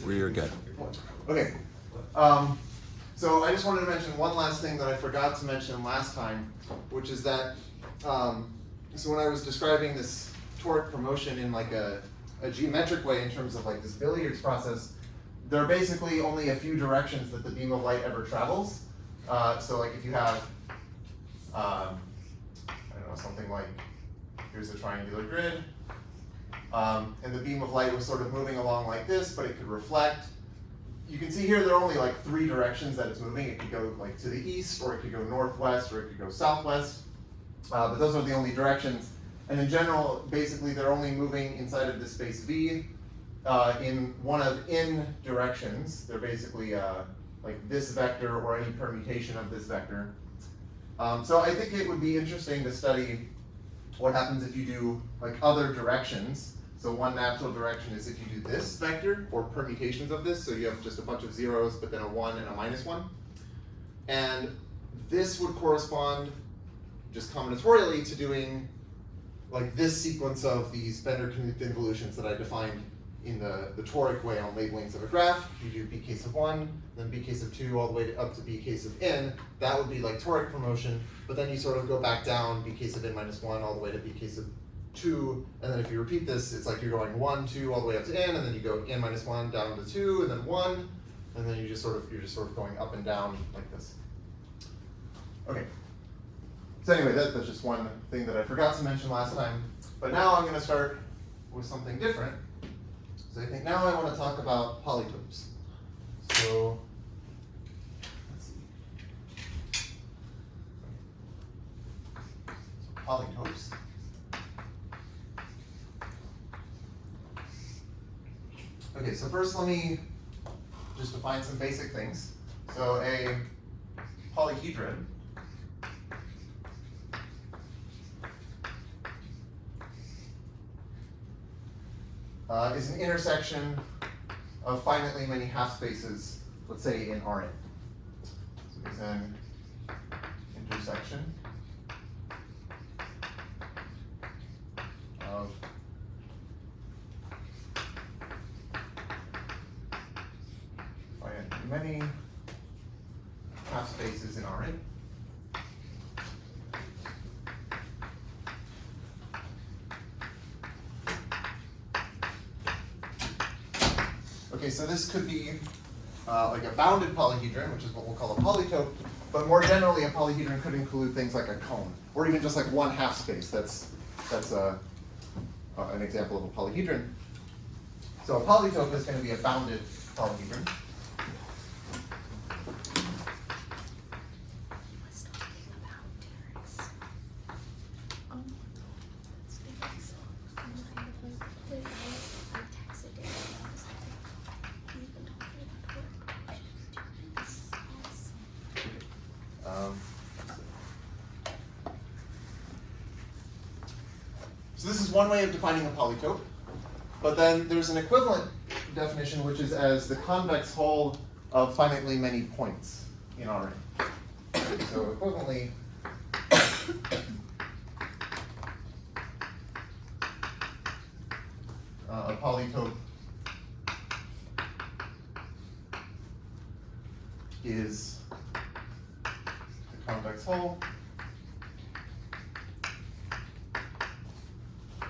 We're good. Okay. So I just wanted to mention one last thing that I forgot to mention last time, which is that so when I was describing this toric promotion in like a geometric way in terms of like this billiards process, there are basically only a few directions that the beam of light ever travels. So like if you have, I don't know, something like, here's a triangular grid, and the beam of light was sort of moving along like this, but it could reflect. You can see here there are only like 3 directions that it's moving. It could go like to the east, or it could go northwest, or it could go southwest. But those are the only directions. And in general, basically they're only moving inside of this space V in one of n directions. They're basically like this vector or any permutation of this vector. So I think it would be interesting to study what happens if you do like other directions. So one natural direction is if you do this vector or permutations of this. So you have just a bunch of zeros, but then a 1 and a -1. And this would correspond just combinatorially to doing like this sequence of these Bender-Knuth involutions that I defined in the toric way on labelings of a graph. You do b case of 1, then b case of 2, all the way up to b case of n. That would be like toric promotion, but then you sort of go back down b case of n-1 all the way to b case of 2, and then if you repeat this, it's like you're going 1, 2, all the way up to n, and then you go n-1 down to 2, and then 1, and then you're just sort of going up and down like this. Okay. So anyway, that's just one thing that I forgot to mention last time. But now I'm going to start with something different. So I think now I want to talk about polytopes. So let's see. So polytopes. Okay, so first let me just define some basic things. So a polyhedron is an intersection of finitely many half spaces, let's say in Rn. So it's an intersection of finitely many half spaces in Rn. Okay, so this could be like a bounded polyhedron, which is what we'll call a polytope, but more generally a polyhedron could include things like a cone, or even just like one half space. That's an example of a polyhedron. So a polytope is going to be a bounded polyhedron. So this is one way of defining a polytope, but then there's an equivalent definition, which is as the convex hull of finitely many points in Rn. So equivalently, a polytope is the convex hull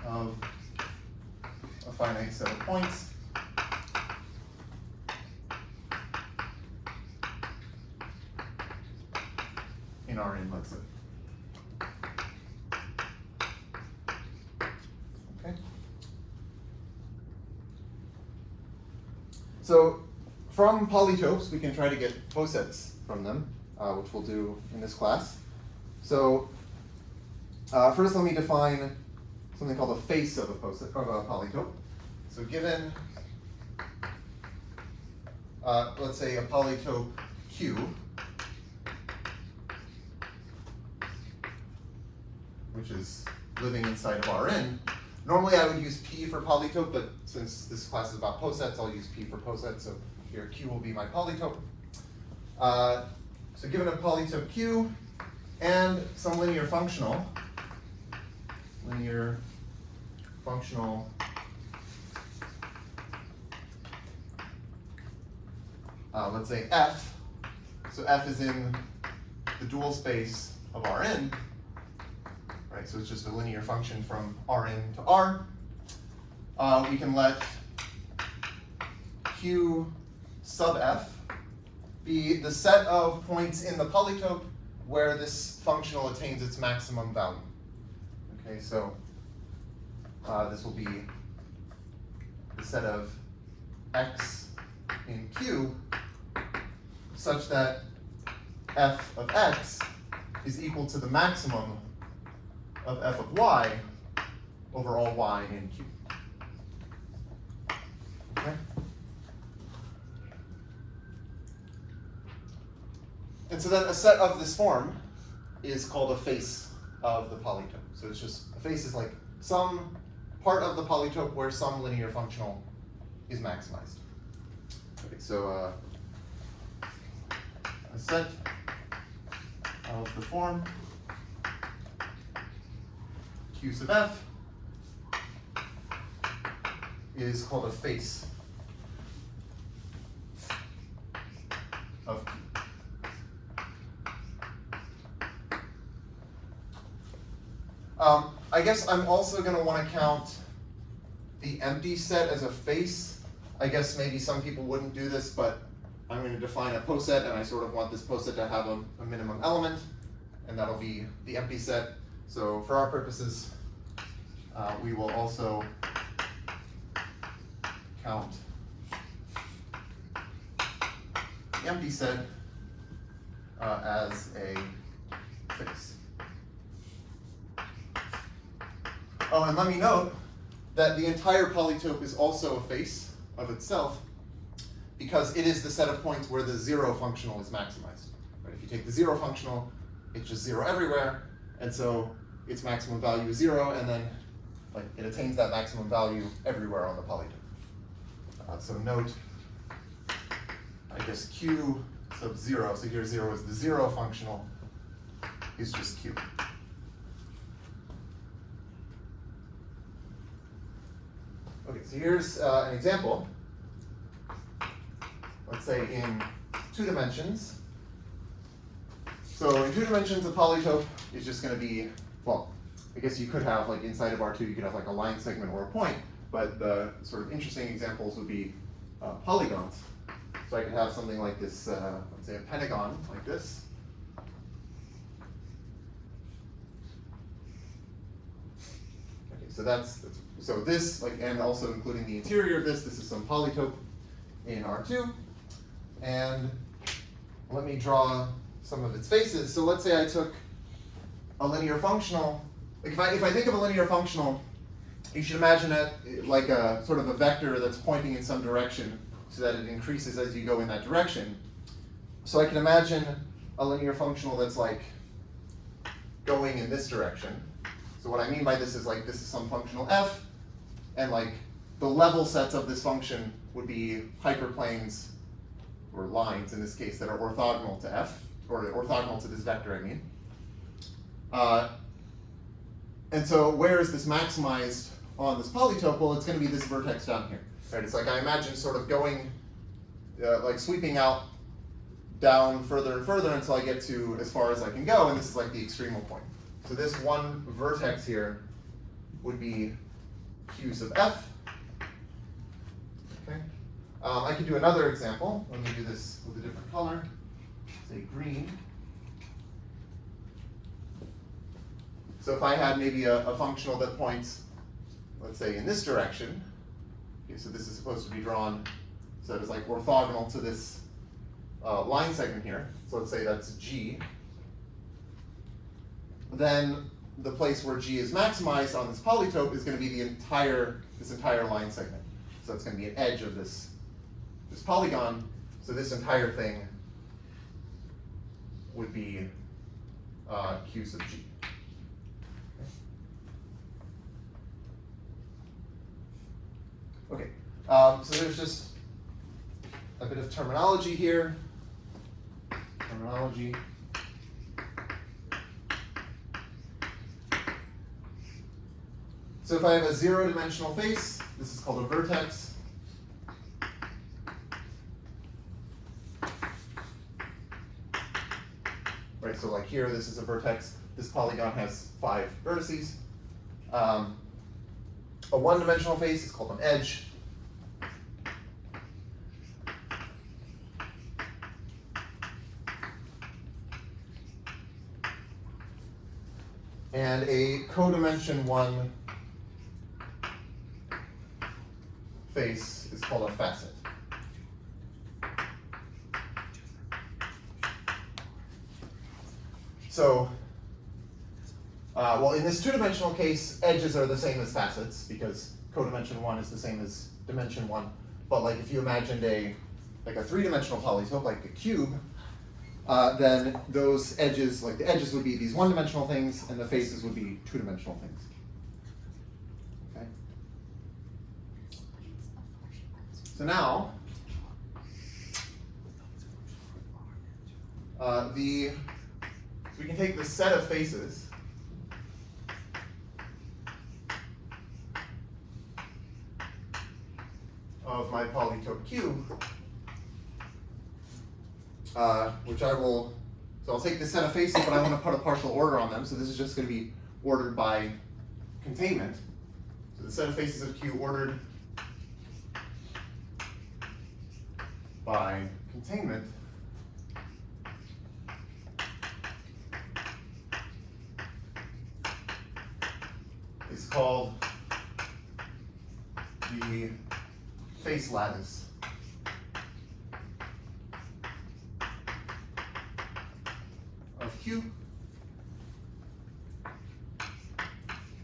of a finite set of points in Rn, let's say. Okay. So from polytopes, we can try to get posets from them, which we'll do in this class. So first let me define something called a face of a polytope. So given, let's say a polytope Q, which is living inside of Rn. Normally I would use P for polytope, but since this class is about posets, I'll use P for posets. So here Q will be my polytope. So given a polytope Q and some linear functional let's say f, so f is in the dual space of Rn, right? So it's just a linear function from Rn to R. We can let Q sub f be the set of points in the polytope where this functional attains its maximum value. Okay, so this will be the set of x in Q such that f of x is equal to the maximum of f of y over all y in Q. Okay? And so then a set of this form is called a face of the polytope. So it's just, a face is like some part of the polytope where some linear functional is maximized. Okay, so a set of the form Q sub f is called a face of Q. I guess I'm also going to want to count the empty set as a face. I guess maybe some people wouldn't do this, but I'm going to define a poset, and I sort of want this poset to have a minimum element, and that'll be the empty set. So for our purposes, we will also count the empty set as a face. Oh, and let me note that the entire polytope is also a face of itself because it is the set of points where the zero functional is maximized. Right? If you take the zero functional, it's just zero everywhere, and so its maximum value is zero, and then like it attains that maximum value everywhere on the polytope. So note, I guess Q sub zero, so here zero is the zero functional, is just Q. Okay, so here's an example. Let's say in 2 dimensions. So in 2 dimensions, a polytope is just going to be, well, I guess you could have, like inside of R2, you could have like a line segment or a point, but the sort of interesting examples would be polygons. So I could have something like this, let's say a pentagon like this. Okay, so that's so this, like, and also including the interior of this is some polytope in R2. And let me draw some of its faces. So let's say I took a linear functional. Like if I think of a linear functional, you should imagine it like a sort of a vector that's pointing in some direction so that it increases as you go in that direction. So I can imagine a linear functional that's like going in this direction. So what I mean by this is like this is some functional f, and like the level sets of this function would be hyperplanes or lines in this case that are orthogonal to f, or orthogonal to this vector, I mean. And so where is this maximized on this polytope? Well, it's going to be this vertex down here. Right? It's like I imagine sort of going, like sweeping out down further and further until I get to as far as I can go, and this is like the extremal point. So this one vertex here would be Q sub f. Okay. I could do another example. Let me do this with a different color, say green. So if I had maybe a functional that points, let's say, in this direction, okay, so this is supposed to be drawn so that it's like orthogonal to this line segment here. So let's say that's G. Then the place where G is maximized on this polytope is going to be this entire line segment. So it's going to be an edge of this polygon. So this entire thing would be Q sub G. Okay, so there's just a bit of terminology here. Terminology. So if I have a zero-dimensional face, this is called a vertex. right? So like here, this is a vertex. This polygon has 5 vertices. A one-dimensional face is called an edge. And a codimension 1 face is called a facet. So, well, in this two-dimensional case, edges are the same as facets because codimension 1 is the same as dimension 1. But like if you imagined a three-dimensional polytope, like a cube, then those edges, like the edges would be these one-dimensional things, and the faces would be two-dimensional things. Okay. So now, so we can take this set of faces of my polytope cube, which I will, so I'll take this set of faces, but I want to put a partial order on them, so this is just going to be ordered by containment. So the set of faces of Q ordered by containment is called the face lattice of Q.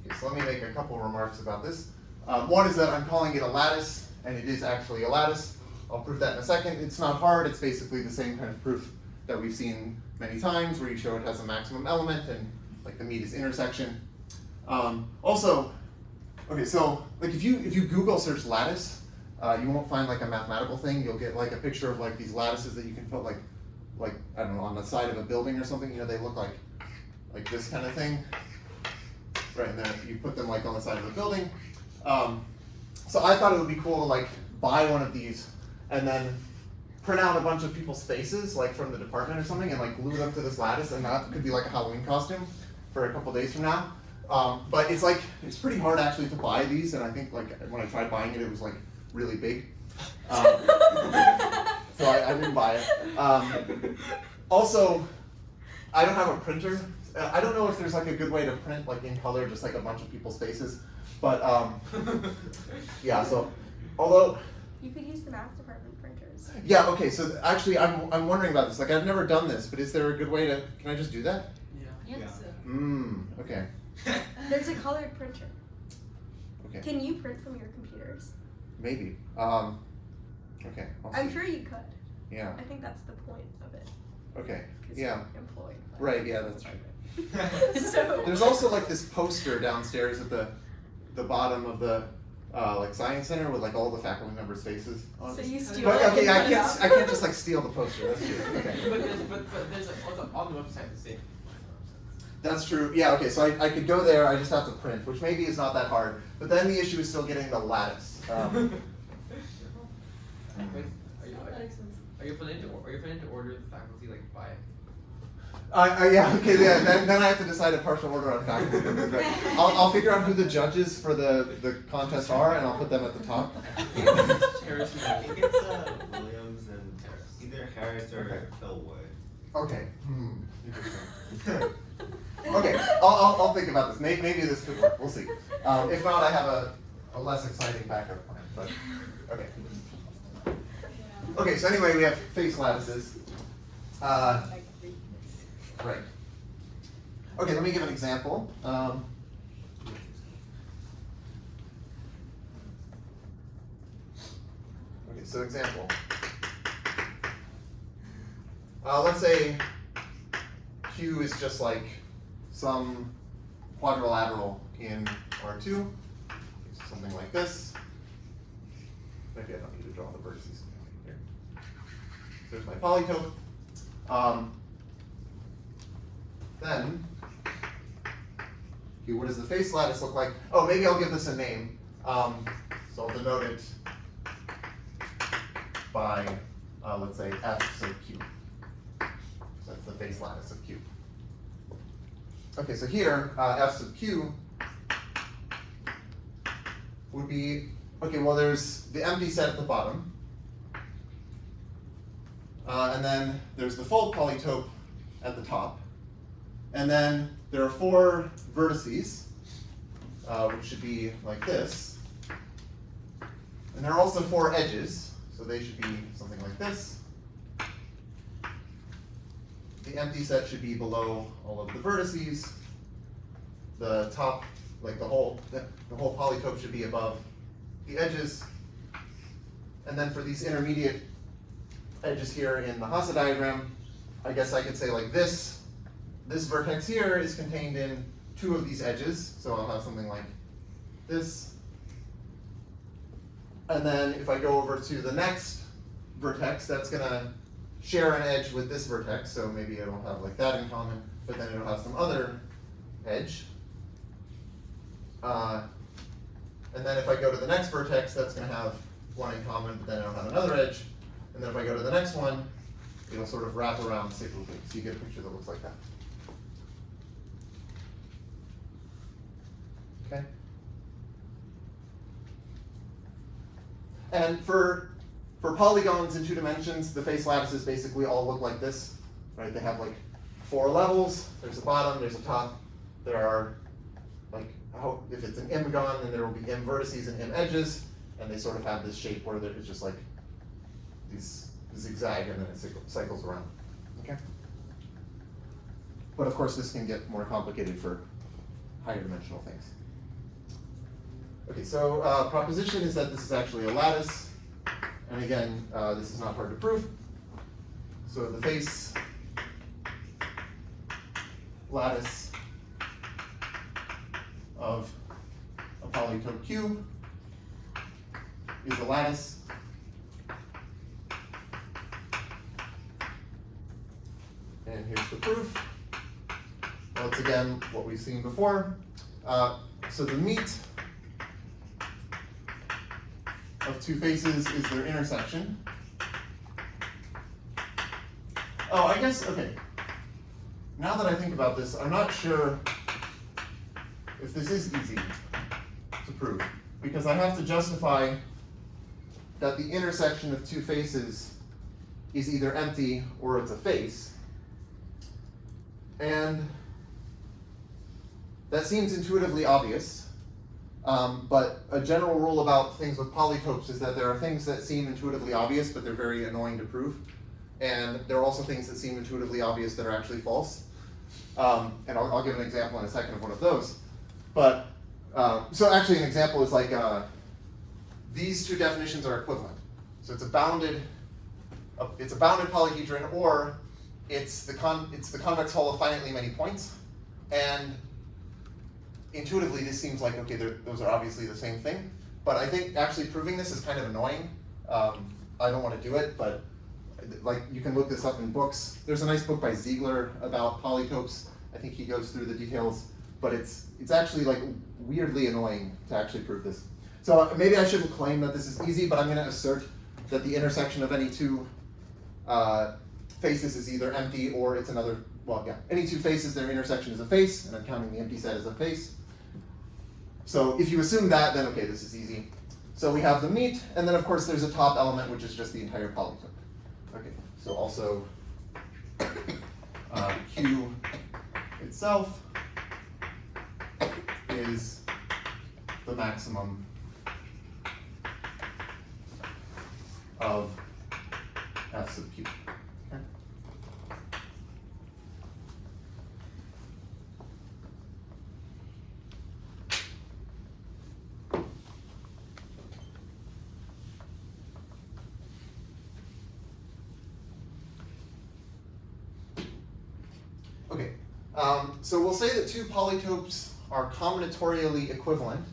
Okay, so let me make a couple remarks about this. One is that I'm calling it a lattice, and it is actually a lattice. I'll prove that in a second. It's not hard. It's basically the same kind of proof that we've seen many times, where you show it has a maximum element and like the meet is intersection. Also, okay, so like if you Google search lattice, you won't find like a mathematical thing. You'll get like a picture of like these lattices that you can put like I don't know, on the side of a building or something. You know, they look like this kind of thing, right? And then you put them like on the side of a building. So I thought it would be cool to like buy one of these and then print out a bunch of people's faces like from the department or something and like glue them to this lattice, and that could be like a Halloween costume for a couple days from now. But it's pretty hard actually to buy these, and I think like when I tried buying it, it was like really big. So I didn't buy it. Also, I don't have a printer. I don't know if there's like a good way to print like in color just like a bunch of people's faces, but yeah. So although you could use the math department printers. Yeah. Okay. So actually, I'm wondering about this. Like I've never done this, but is there a good way to? Can I just do that? Yeah. Okay. There's a colored printer. Okay. Can you print from your computers? Maybe. Okay. I'm sure you could. Yeah. I think that's the point of it. Okay. 'Cause Yeah. you're employed. Right. Yeah, that's right. So There's also like this poster downstairs at the bottom of the like science center with like all the faculty members' faces on So it. you steal But, it okay, and I can't just like steal the poster. That's true. Okay. But there's also on the website the same. That's true. Yeah. Okay. So I could go there. I just have to print, which maybe is not that hard. But then the issue is still getting the lattice. Wait, are you planning to order the faculty like by? Yeah, okay, yeah. Then I have to decide a partial order on faculty members. Right? I'll figure out who the judges for the contest are, and I'll put them at the top. Harris, I think it's Williams and either Harris or Philwood. Okay. Interesting. Okay, I'll think about this. Maybe this could work. We'll see. If not, I have a less exciting backup plan. But okay. Okay. So anyway, we have face lattices. Right. Okay, let me give an example. Okay, so example. Let's say Q is just like some quadrilateral in R2, so something like this. Maybe I don't need to draw the vertices here. There's my polytope. Then, okay, what does the face lattice look like? Oh, maybe I'll give this a name. So I'll denote it by, let's say, F sub Q. So that's the face lattice of Q. Okay, so here, f sub Q would be, okay, well there's the empty set at the bottom, and then there's the full polytope at the top, and then there are 4 vertices, which should be like this, and there are also 4 edges, so they should be something like this. The empty set should be below all of the vertices. The top, like the whole polytope should be above the edges. And then for these intermediate edges here in the Hasse diagram, I guess I could say like this vertex here is contained in 2 of these edges, so I'll have something like this. And then if I go over to the next vertex, that's going to share an edge with this vertex, so maybe it'll have like that in common, but then it'll have some other edge. And then if I go to the next vertex, that's going to have one in common, but then it'll have another edge. And then if I go to the next one, it'll sort of wrap around cyclically, so you get a picture that looks like that. Okay. And for polygons in 2 dimensions, the face lattices basically all look like this, right? They have like 4 levels. There's a bottom, there's a top. There are like, if it's an imgon, then there will be im vertices and im edges, and they sort of have this shape where it's just like these zigzag, and then it cycles around. Okay. But of course, this can get more complicated for higher dimensional things. Okay, so proposition is that this is actually a lattice. And again, this is not hard to prove. So the face lattice of a polytope Q is a lattice. And here's the proof. Well, it's again what we've seen before. So the meet of 2 faces is their intersection. Oh, I guess, okay. Now that I think about this, I'm not sure if this is easy to prove, because I have to justify that the intersection of 2 faces is either empty or it's a face. And that seems intuitively obvious. But a general rule about things with polytopes is that there are things that seem intuitively obvious, but they're very annoying to prove. And there are also things that seem intuitively obvious that are actually false. And I'll give an example in a second of one of those. But, so actually an example is like, these 2 definitions are equivalent. So it's a bounded polyhedron, or it's the convex hull of finitely many points. And intuitively, this seems like, okay, those are obviously the same thing. But I think actually proving this is kind of annoying. I don't want to do it, but like you can look this up in books. There's a nice book by Ziegler about polytopes. I think he goes through the details, but it's actually like weirdly annoying to actually prove this. So maybe I shouldn't claim that this is easy, but I'm going to assert that the intersection of any 2 faces is either empty or it's another, well, yeah, any 2 faces, their intersection is a face, and I'm counting the empty set as a face. So if you assume that, then okay, this is easy. So we have the meet, and then of course there's a top element, which is just the entire polytope. Okay, so also Q itself is the maximum of f sub Q. Okay. Okay, so we'll say that 2 polytopes are combinatorially equivalent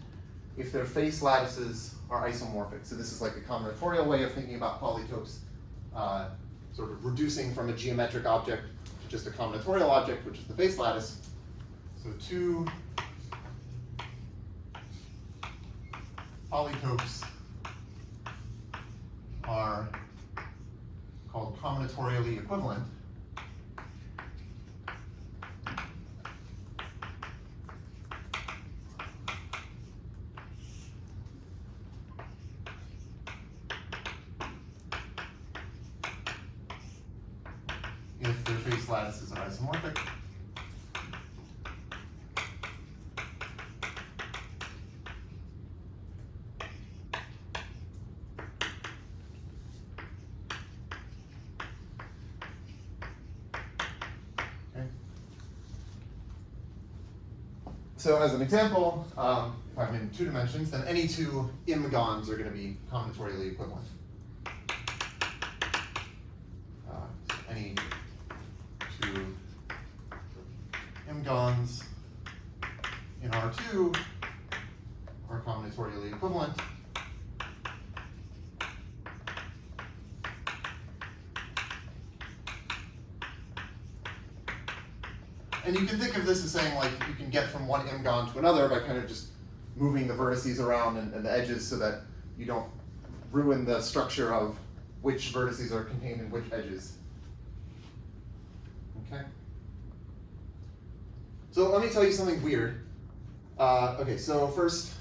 if their face lattices are isomorphic. So this is like a combinatorial way of thinking about polytopes, sort of reducing from a geometric object to just a combinatorial object, which is the face lattice. So 2 polytopes are called combinatorially equivalent if their face lattices are isomorphic. Okay. So as an example, if I'm in 2 dimensions, then any 2 imgons are going to be combinatorially equivalent. Any 2 imgons in R2 are combinatorially equivalent. And you can think of this as saying, like, you can get from one imgon to another by kind of just moving the vertices around and the edges so that you don't ruin the structure of which vertices are contained in which edges. Okay. So let me tell you something weird. Okay, so first,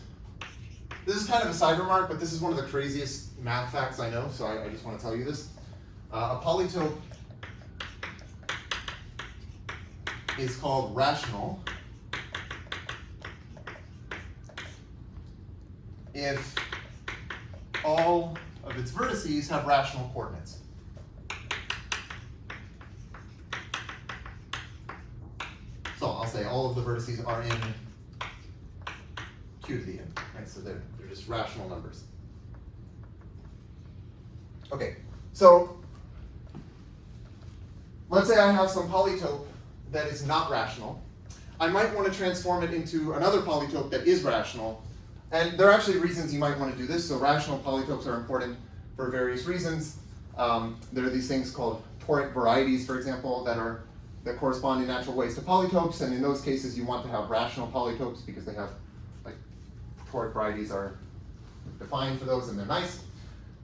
this is kind of a side remark, but this is one of the craziest math facts I know, so I just want to tell you this. A polytope is called rational if all of its vertices have rational coordinates. So I'll say all of the vertices are in Q to the n, right? So they're just rational numbers. Okay, so let's say I have some polytope that is not rational. I might want to transform it into another polytope that is rational. And there are actually reasons you might want to do this. So rational polytopes are important for various reasons. There are these things called toric varieties, for example, that correspond in natural ways to polytopes. And in those cases, you want to have rational polytopes because they have, like, toric varieties are defined for those and they're nice.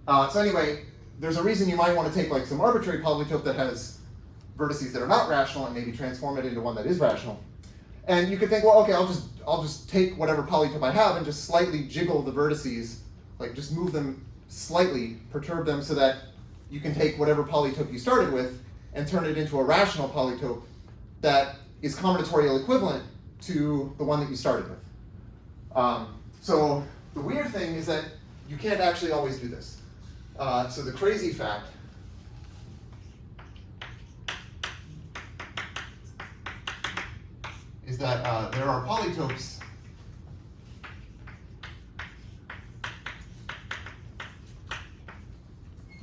So anyway, there's a reason you might want to take like some arbitrary polytope that has vertices that are not rational and maybe transform it into one that is rational. And you could think, well, okay, I'll just take whatever polytope I have and just slightly jiggle the vertices, like just move them slightly, perturb them so that you can take whatever polytope you started with and turn it into a rational polytope that is combinatorial equivalent to the one that you started with. So the weird thing is that you can't actually always do this. So the crazy fact is that there are polytopes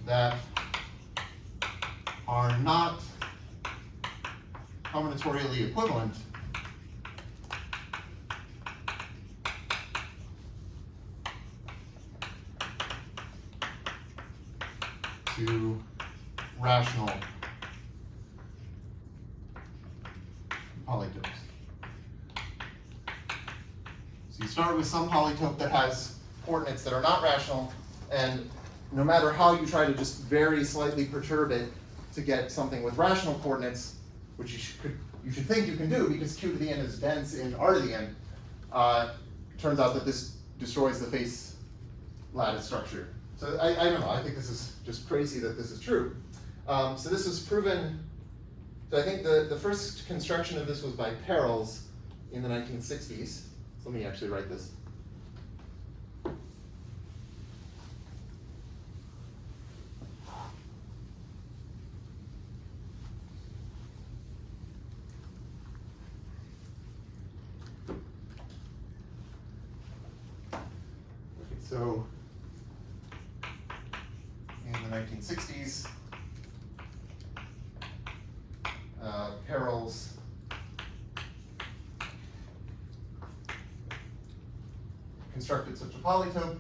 that are not combinatorially equivalent to rational polytopes. So you start with some polytope that has coordinates that are not rational, and no matter how you try to just very slightly perturb it to get something with rational coordinates, which you should think you can do because Q to the n is dense in R to the n, turns out that this destroys the face lattice structure. So I don't know, I think this is just crazy that this is true. So this was proven, so I think the first construction of this was by Perels in the 1960s. So let me actually write this. Okay, so in the 1960s, Perels constructed such a polytope.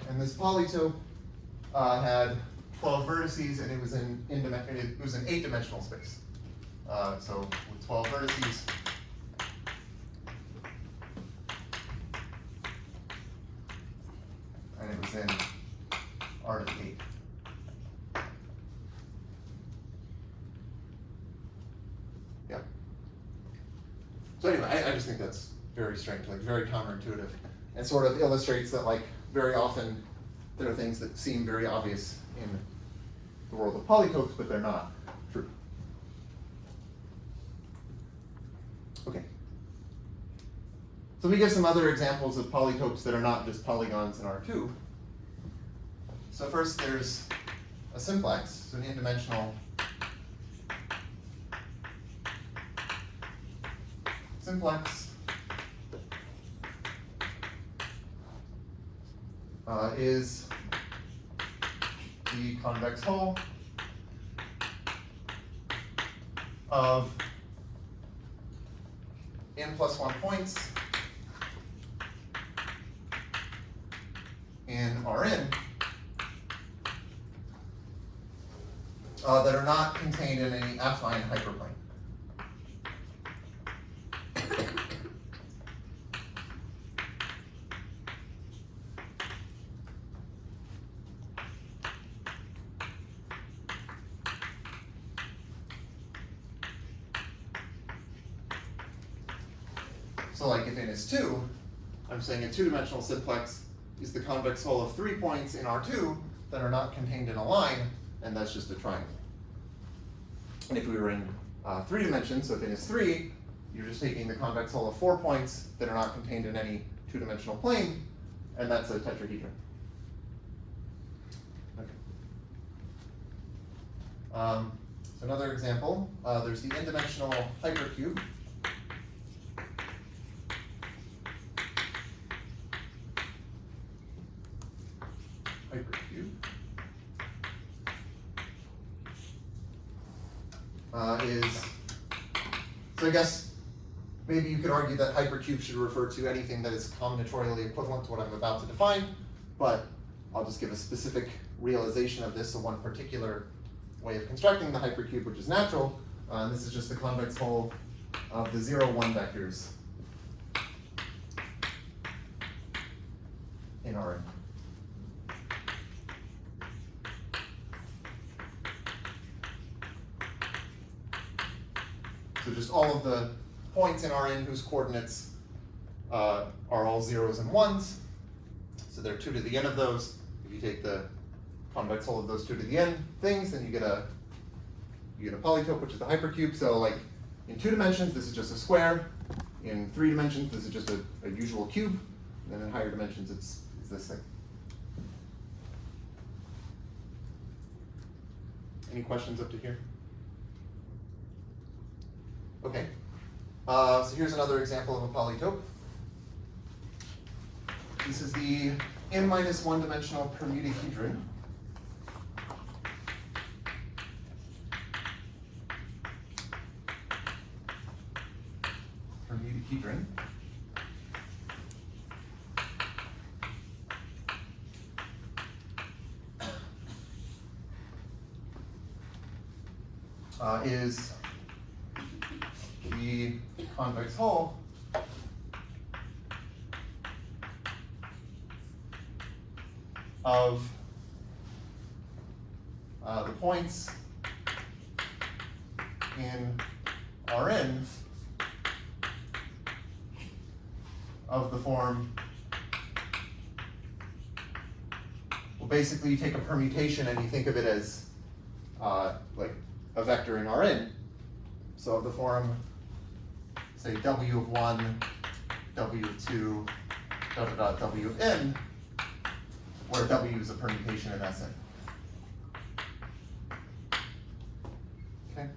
And this polytope had 12 vertices, and it was in 8-dimensional space. So with 12 vertices, and it was in R to the 8. Yeah. So anyway, I just think that's very strange, like very counterintuitive, and sort of illustrates that like very often there are things that seem very obvious in the world of polytopes, but they're not true. Okay. So we give some other examples of polytopes that are not just polygons in R2. So first there's a simplex, so an n-dimensional simplex is the convex hull of n+1 points in Rn that are not contained in any affine hyperplane. So like if n is 2, I'm saying a two-dimensional simplex is the convex hull of 3 points in R2 that are not contained in a line, and that's just a triangle. And if we were in 3 dimensions, so if n is 3, you're just taking the convex hull of 4 points that are not contained in any two-dimensional plane, and that's a tetrahedron. Okay. So another example, there's the n-dimensional hypercube. So I guess maybe you could argue that hypercube should refer to anything that is combinatorially equivalent to what I'm about to define, but I'll just give a specific realization of this, so one particular way of constructing the hypercube, which is natural, and this is just the convex hull of the 0, 1 vectors in Rn. So just all of the points in Rn whose coordinates are all 0s and 1s. So there are 2 to the n of those. If you take the convex hull of those 2 to the n things, then you get a polytope, which is the hypercube. So like in 2 dimensions, this is just a square. In 3 dimensions, this is just a usual cube. And then in higher dimensions, it's this thing. Any questions up to here? Okay, so here's another example of a polytope. This is the n-1 dimensional permutahedron. Permutahedron. Is the convex hull of the points in Rn of the form, well, basically you take a permutation and you think of it as like a vector in Rn. So of the form, say W of 1, W of 2, W of n, where W is a permutation in Sn. Okay.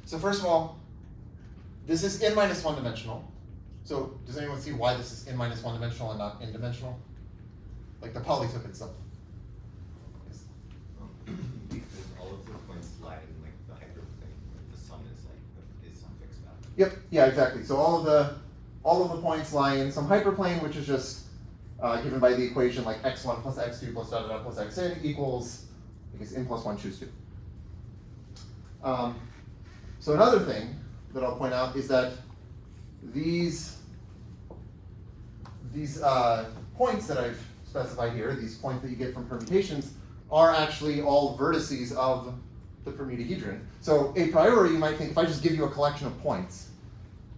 So first of all, this is n-1 dimensional. So does anyone see why this is n-1 dimensional and not n-dimensional? Like the polytope itself. Yes. Because all of the points lie in like the hyperplane. Like the sum is like is some fixed value. Yep. Yeah. Exactly. So all of the points lie in some hyperplane, which is just given by the equation like x1 plus x2 plus da da da plus xn equals, I guess, n plus 1 choose 2. So another thing that I'll point out is that these points that I've specified here, these points that you get from permutations, are actually all vertices of the permutahedron. So a priori, you might think if I just give you a collection of points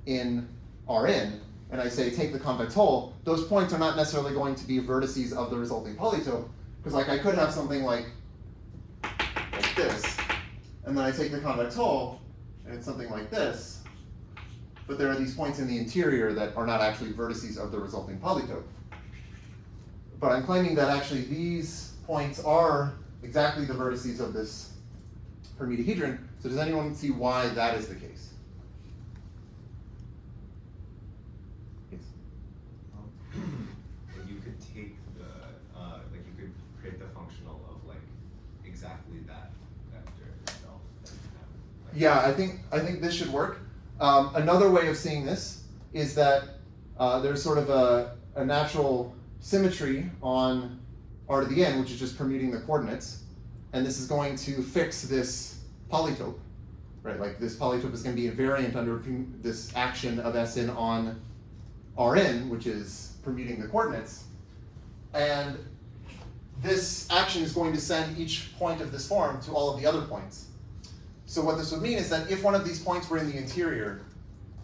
in Rn, and I say take the convex hull, those points are not necessarily going to be vertices of the resulting polytope, because like I could have something like this, and then I take the convex hull, and it's something like this, but there are these points in the interior that are not actually vertices of the resulting polytope. But I'm claiming that actually these points are exactly the vertices of this permutahedron. So does anyone see why that is the case? Yes. Like you could take the, like you could create the functional of like exactly that vector itself. That you have, like, Yeah, I think this should work. Another way of seeing this is that there's sort of a natural symmetry on r to the n, which is just permuting the coordinates, and this is going to fix this polytope, right? Like this polytope is going to be invariant under this action of Sn on Rn, which is permuting the coordinates, and this action is going to send each point of this form to all of the other points. So what this would mean is that if one of these points were in the interior,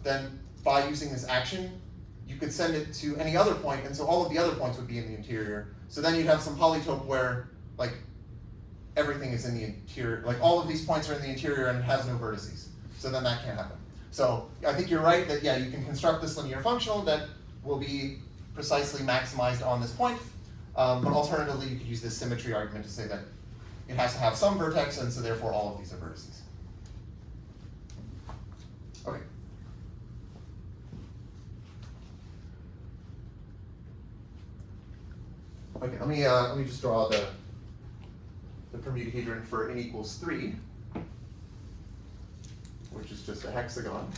then by using this action, you could send it to any other point, and so all of the other points would be in the interior. So then you'd have some polytope where like everything is in the interior, like all of these points are in the interior and it has no vertices. So then that can't happen. So I think you're right that yeah, you can construct this linear functional that will be precisely maximized on this point. But alternatively, you could use this symmetry argument to say that it has to have some vertex, and so therefore all of these are vertices. Okay. Okay, let me just draw the permutahedron for n equals 3, which is just a hexagon.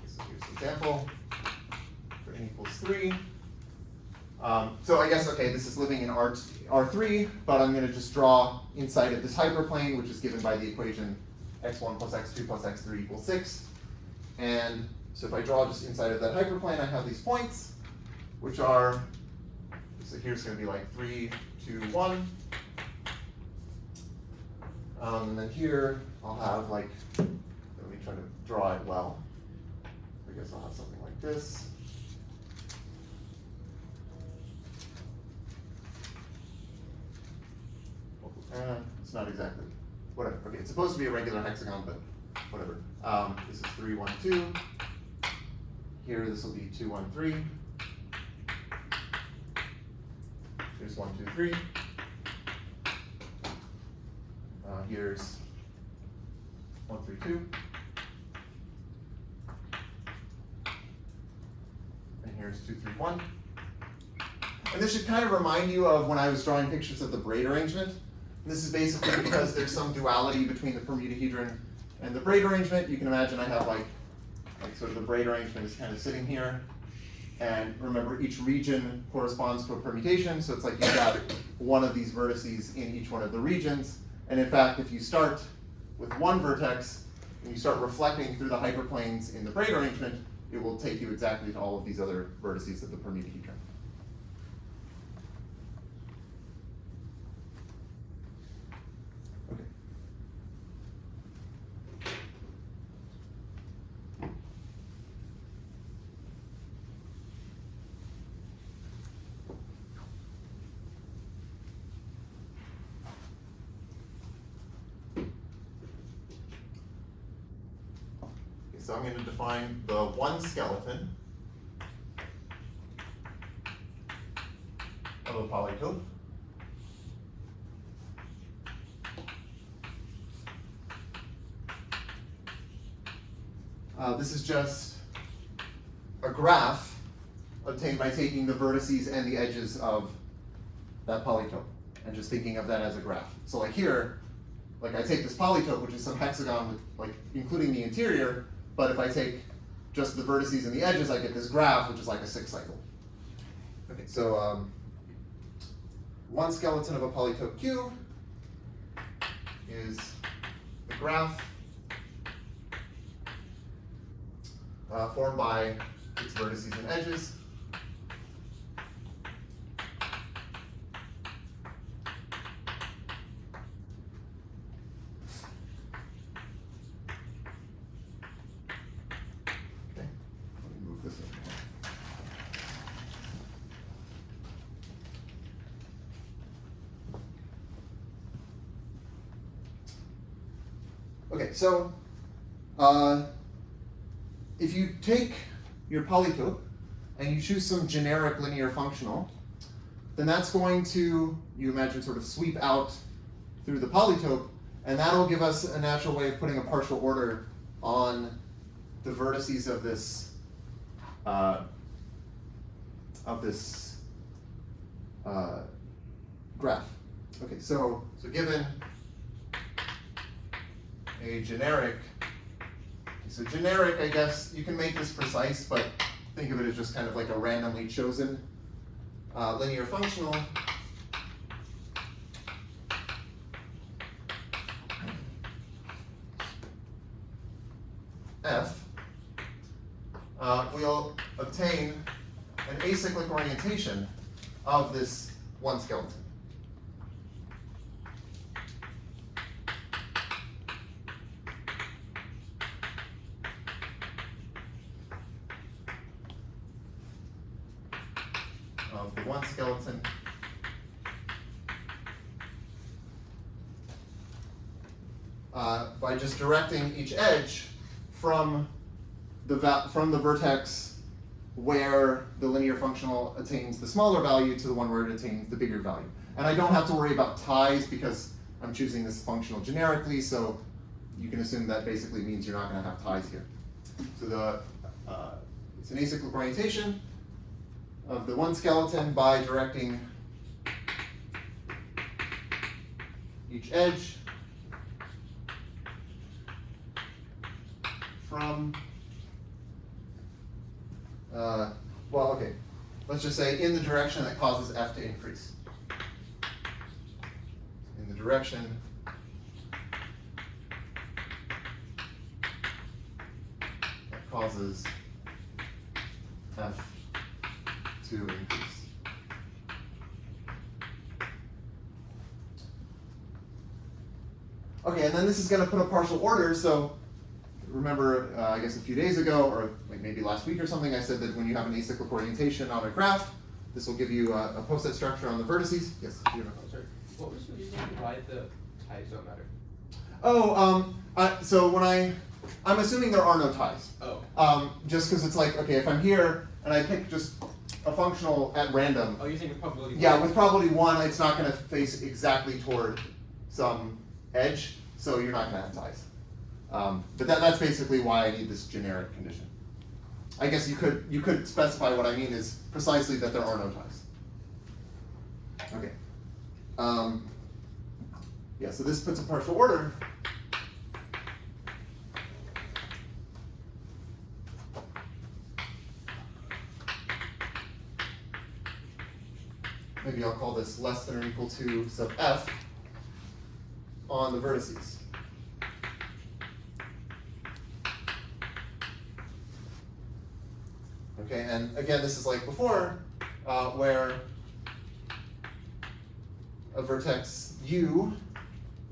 So here's the example for n equals 3. So I guess, okay, this is living in R3, but I'm going to just draw inside of this hyperplane, which is given by the equation x1 plus x2 plus x3 equals 6. And so if I draw just inside of that hyperplane, I have these points, which are, so here's going to be like 3, 2, 1. And then here, I'll have like, let me try to draw it well. I guess I'll have something like this. It's not exactly, whatever. Okay, it's supposed to be a regular hexagon, but whatever. This is 3, 1, 2. Here, this will be 2, 1, 3. Here's 1, 2, 3. Here's 1, 3, 2. And here's 2, 3, 1. And this should kind of remind you of when I was drawing pictures of the braid arrangement. And this is basically because there's some duality between the permutahedron and the braid arrangement. You can imagine I have like sort of the braid arrangement is kind of sitting here. And remember, each region corresponds to a permutation. So it's like you've got one of these vertices in each one of the regions. And in fact, if you start with one vertex and you start reflecting through the hyperplanes in the braid arrangement, it will take you exactly to all of these other vertices of the permutahedron. Okay. So I'm going to define the one skeleton of a polytope. This is just a graph obtained by taking the vertices and the edges of that polytope and just thinking of that as a graph. So like here, like I take this polytope, which is some hexagon with like including the interior, but if I take just the vertices and the edges, I get this graph, which is like a 6 cycle. Okay, so one skeleton of a polytope Q is the graph formed by its vertices and edges. Okay, so if you take your polytope and you choose some generic linear functional, then that's going to, you imagine, sort of sweep out through the polytope, and that'll give us a natural way of putting a partial order on the vertices of this graph. Okay, so given a generic, so generic, I guess you can make this precise, but think of it as just kind of like a randomly chosen linear functional. F, we'll obtain an acyclic orientation of this one skeleton. Of the one skeleton by just directing each edge from the vertex where the linear functional attains the smaller value to the one where it attains the bigger value. And I don't have to worry about ties because I'm choosing this functional generically, so you can assume that basically means you're not going to have ties here. So it's an acyclic orientation of the one skeleton by directing each edge from, well, okay, let's just say in the direction that causes F to increase. In the direction that causes F to increase. Okay, and then this is going to put a partial order, so remember, I guess a few days ago, or like maybe last week or something, I said that when you have an acyclic orientation on a graph, this will give you a Poset structure on the vertices. Yes? You know. Oh, sorry. What was the reason why the ties don't matter? Oh, so when I'm assuming there are no ties. Oh. Just because it's like, okay, if I'm here and I pick just a functional at random. Oh, you're saying with probability 1? Yeah, with probability 1, it's not going to face exactly toward some edge, so you're not going to have ties. But that's basically why I need this generic condition. I guess you could specify what I mean is precisely that there are no ties. Okay. Yeah, so this puts a partial order. Maybe I'll call this less than or equal to sub f on the vertices. Okay, and again, this is like before, where a vertex u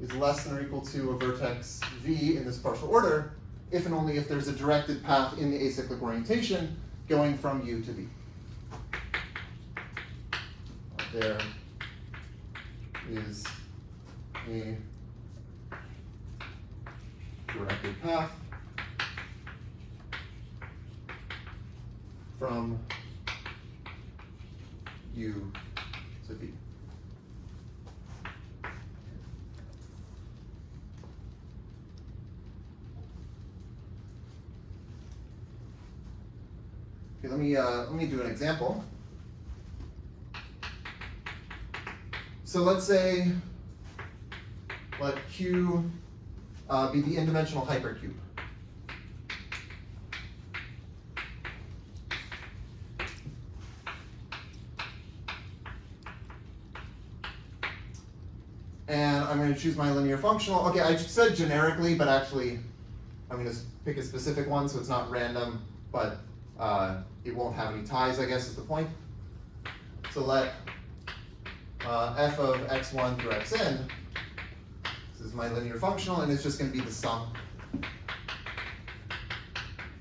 is less than or equal to a vertex v in this partial order, if and only if there's a directed path in the acyclic orientation going from u to v. There is a directed path from u to v. Okay, let me do an example. So let's say let Q be the n-dimensional hypercube. And I'm going to choose my linear functional. Okay, I said generically, but actually I'm going to pick a specific one so it's not random, but it won't have any ties, I guess is the point. So let f of x1 through xn, this is my linear functional, and it's just going to be the sum.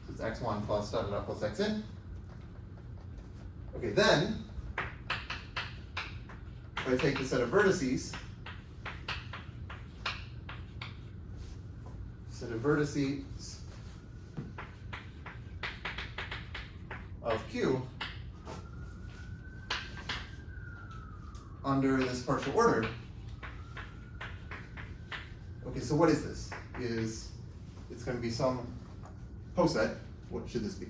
So it's x1 plus da da da plus xn. Okay, then, if I take the set of vertices, set of vertices of Q under this partial order. Okay, so what is this? It's going to be some poset. What should this be?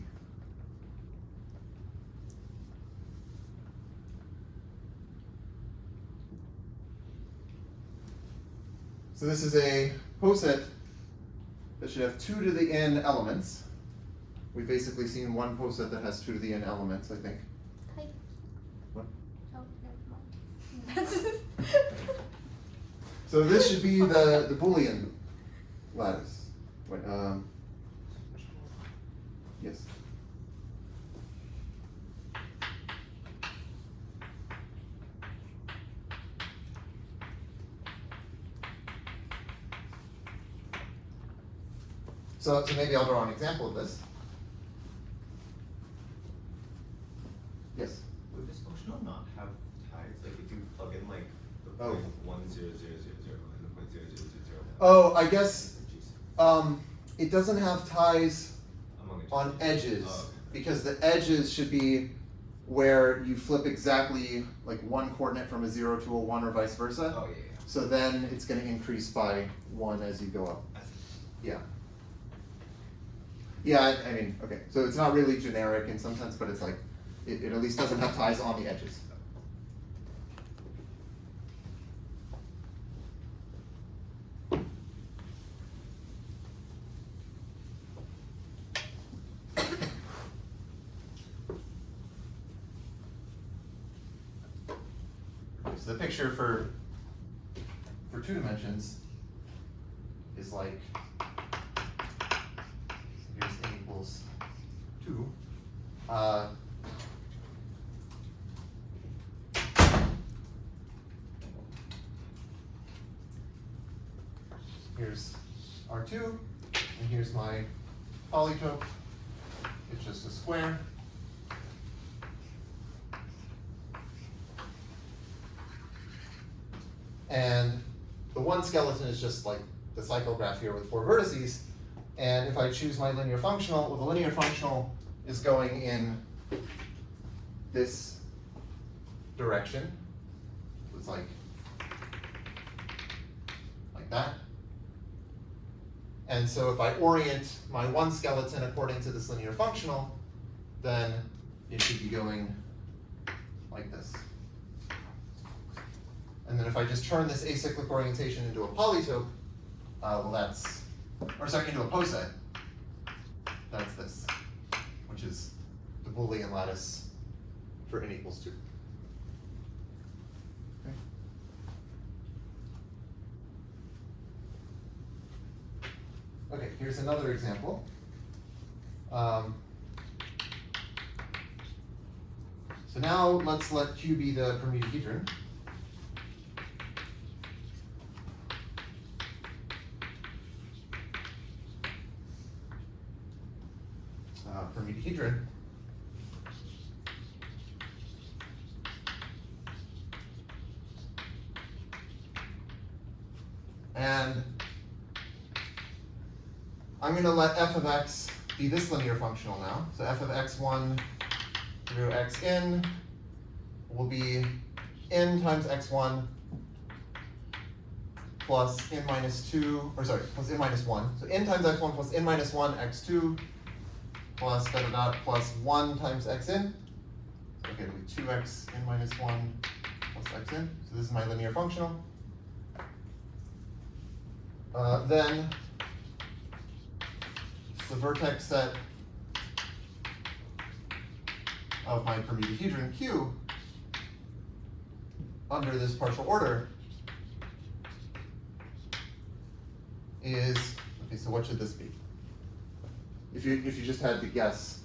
So this is a poset that should have 2 to the n elements. We've basically seen one poset that has 2 to the n elements, I think. Hi. What? Oh, never mind. So this should be the Boolean lattice. Wait, yes. So maybe I'll draw an example of this. Yes. Would this functional not have ties? Like if you plug in like the Oh. point 10000 and the point 0000. Oh, I guess it doesn't have ties Among each on other. edges, Oh, okay. because the edges should be where you flip exactly like one coordinate from a 0 to a 1 or vice versa. Oh, yeah. So then it's going to increase by 1 as you go up. I see. Yeah. Yeah, I mean, okay. So it's not really generic in some sense, but it's like, it at least doesn't have ties on the edges. So the picture for 2 dimensions is like, here's n equals 2. Here's R2, and here's my polytope. It's just a square. And the one skeleton is just like the cycle graph here with 4 vertices. And if I choose my linear functional, well, the linear functional is going in this direction. It's like that. And so if I orient my one skeleton according to this linear functional, then it should be going like this. And then if I just turn this acyclic orientation into a polytope, into a poset, that's this, which is the Boolean lattice for n equals 2. Okay. Okay, here's another example. So now let's let Q be the permutahedron. Permutahedron. And I'm going to let f of x be this linear functional now. So f of x1 through xn will be n times x1 plus n minus 2, or sorry, plus n minus 1. So n times x1 plus n minus 1 x2 plus da da da plus 1 times xn. Okay, it'll be 2x n minus 1 plus xn. So this is my linear functional. Then the vertex set of my permutahedron Q under this partial order is, okay, so what should this be? If you just had to guess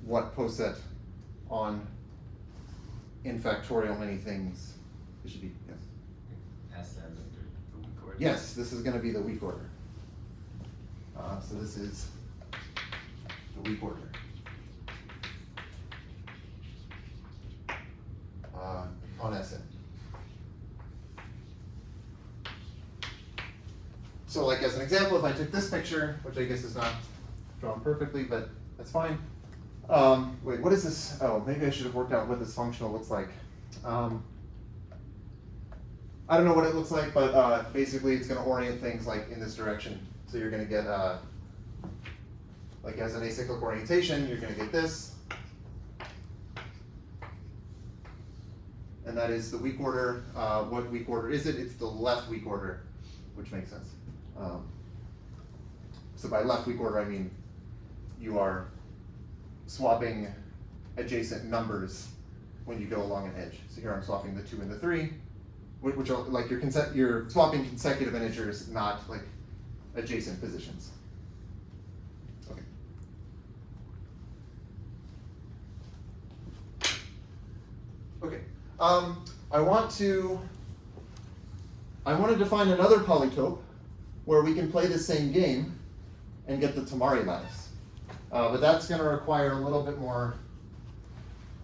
what poset on in factorial many things it should be, yes. S as under the weak order. Yes, this is going to be the weak order. So this is the weak order. On Sn. So like as an example, if I took this picture, which I guess is not drawn perfectly, but that's fine. Wait, what is this? Oh, maybe I should have worked out what this functional looks like. I don't know what it looks like, but basically it's going to orient things like in this direction. So you're going to get, like as an acyclic orientation, you're going to get this. And that is the weak order. What weak order is it? It's the left weak order, which makes sense. So by left weak order, I mean you are swapping adjacent numbers when you go along an edge. So here I'm swapping the 2 and the 3, which are like you're swapping consecutive integers, not like adjacent positions. Okay. Okay. I want to define another polytope where we can play the same game and get the Tamari lattice. But that's going to require a little bit more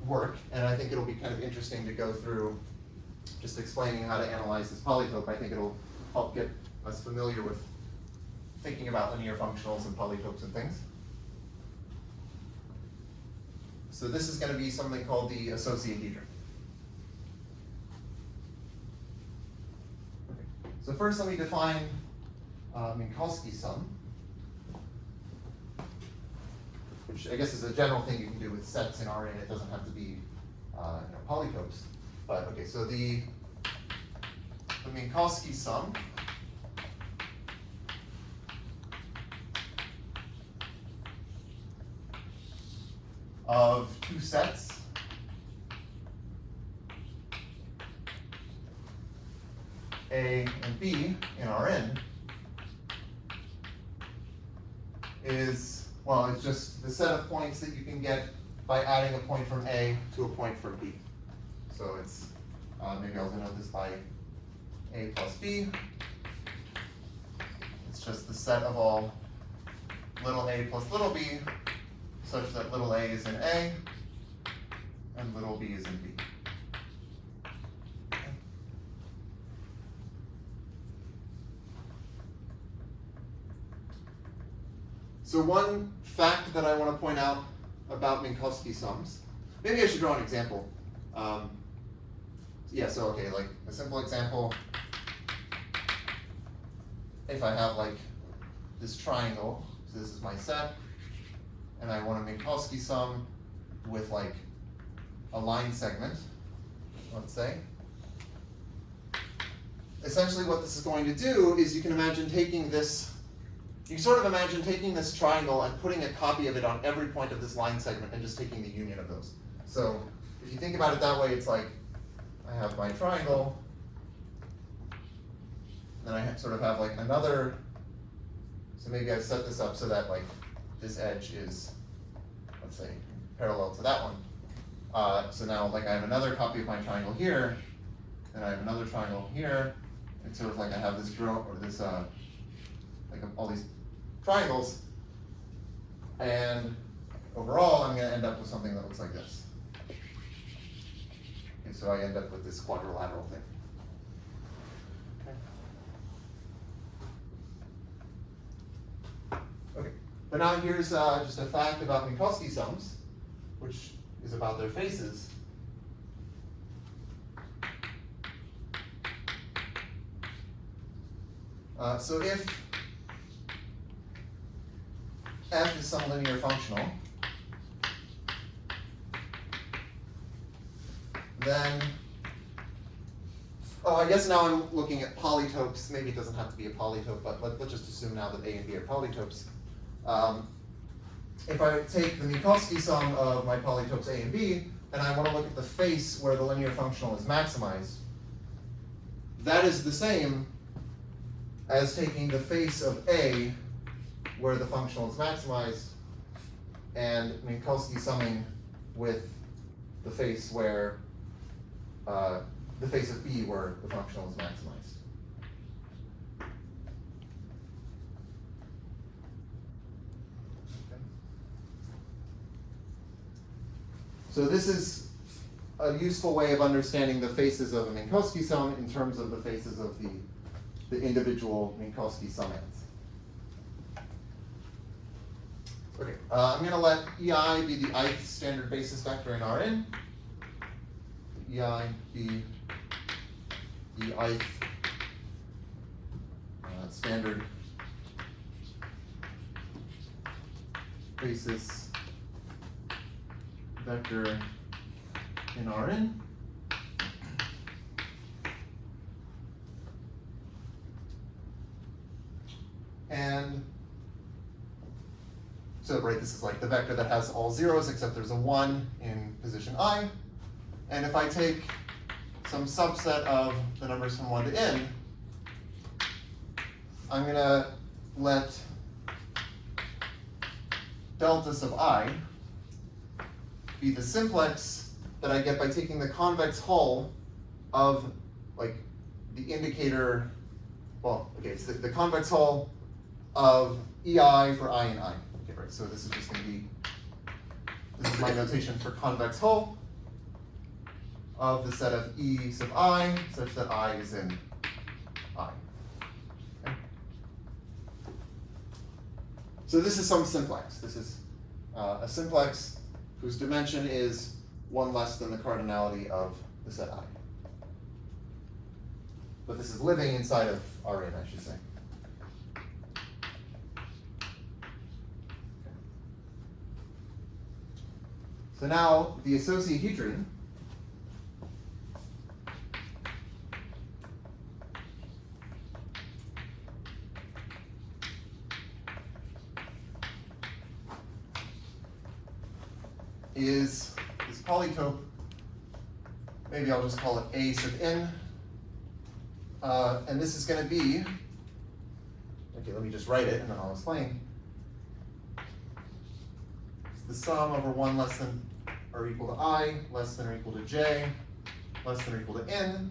work, and I think it'll be kind of interesting to go through just explaining how to analyze this polytope. I think it'll help get us familiar with thinking about linear functionals and polytopes and things. So this is going to be something called the associahedron. Okay. So first let me define Minkowski sum, which I guess is a general thing you can do with sets in Rn. It doesn't have to be polytopes. But okay, so the Minkowski sum of two sets A and B in Rn is, well, it's just the set of points that you can get by adding a point from A to a point from B. So it's, maybe I'll denote this by A plus B. It's just the set of all little a plus little b, such that little a is in A and little b is in B. So one fact that I want to point out about Minkowski sums, maybe I should draw an example. Yeah, so okay, like a simple example, if I have like this triangle, so this is my set, and I want a Minkowski sum with like a line segment, let's say. Essentially what this is going to do is you can imagine taking this, you sort of imagine taking this triangle and putting a copy of it on every point of this line segment and just taking the union of those. So if you think about it that way, it's like I have my triangle, then I sort of have like another, so maybe I've set this up so that like this edge is, let's say, parallel to that one. So now like I have another copy of my triangle here, and I have another triangle here. It's sort of like I have this like all these triangles, and overall I'm going to end up with something that looks like this. Okay, so I end up with this quadrilateral thing. Okay, but now here's just a fact about Minkowski sums, which is about their faces. So if f is some linear functional, then, oh, I guess now I'm looking at polytopes. Maybe it doesn't have to be a polytope, but let's just assume now that A and B are polytopes. If I take the Minkowski sum of my polytopes A and B, and I want to look at the face where the linear functional is maximized, that is the same as taking the face of A where the functional is maximized and Minkowski summing with the face where the face of B where the functional is maximized. Okay. So this is a useful way of understanding the faces of a Minkowski sum in terms of the faces of the the individual Minkowski summands. Okay, I'm going to let EI be the ith standard basis vector in Rn. EI be the ith standard basis vector in Rn. And so, right, this is like the vector that has all zeros except there's a 1 in position I. And if I take some subset of the numbers from 1 to n, I'm going to let delta sub I be the simplex that I get by taking the convex hull of like the indicator, well, okay, it's the convex hull of EI for I and I. Okay, right, so this is just going to be, this is my notation for convex hull of the set of E sub I such that I is in I. Okay. So this is some simplex. This is a simplex whose dimension is 1 less than the cardinality of the set I. But this is living inside of Rn, I should say. So now the associahedron is this polytope, maybe I'll just call it A sub n, and this is going to be, okay, let me just write it and then I'll explain. It's the sum over 1 less than or equal to I, less than or equal to j, less than or equal to n,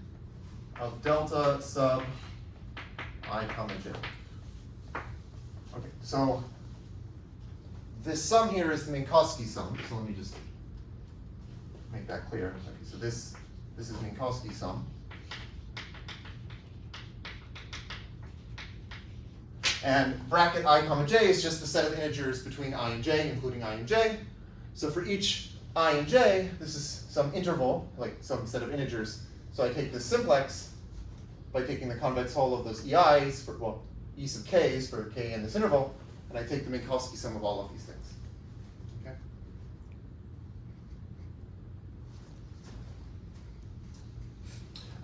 of delta sub I comma j. Okay, so this sum here is the Minkowski sum, so let me just make that clear. Okay, so this is Minkowski sum. And bracket I comma j is just the set of integers between I and j, including I and j. So for each I and j, this is some interval, like some set of integers. So I take this simplex by taking the convex hull of those EIs, for, well, E sub k's for k in this interval, and I take the Minkowski sum of all of these things.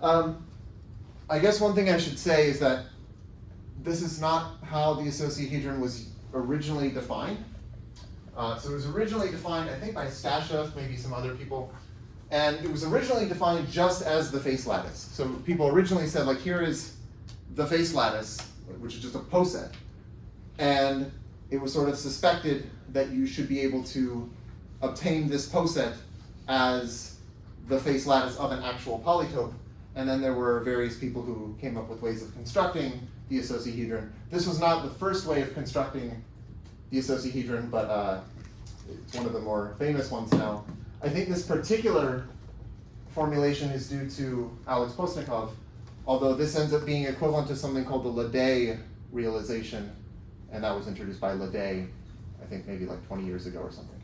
Okay. I guess one thing I should say is that this is not how the associahedron was originally defined. So it was originally defined, I think, by Stashev, maybe some other people. And it was originally defined just as the face lattice. So people originally said, like, here is the face lattice, which is just a poset. And it was sort of suspected that you should be able to obtain this poset as the face lattice of an actual polytope. And then there were various people who came up with ways of constructing the associahedron. This was not the first way of constructing the associahedron, but it's one of the more famous ones now. I think this particular formulation is due to Alex Postnikov, although this ends up being equivalent to something called the Ledet realization, and that was introduced by Ledet, I think maybe like 20 years ago or something.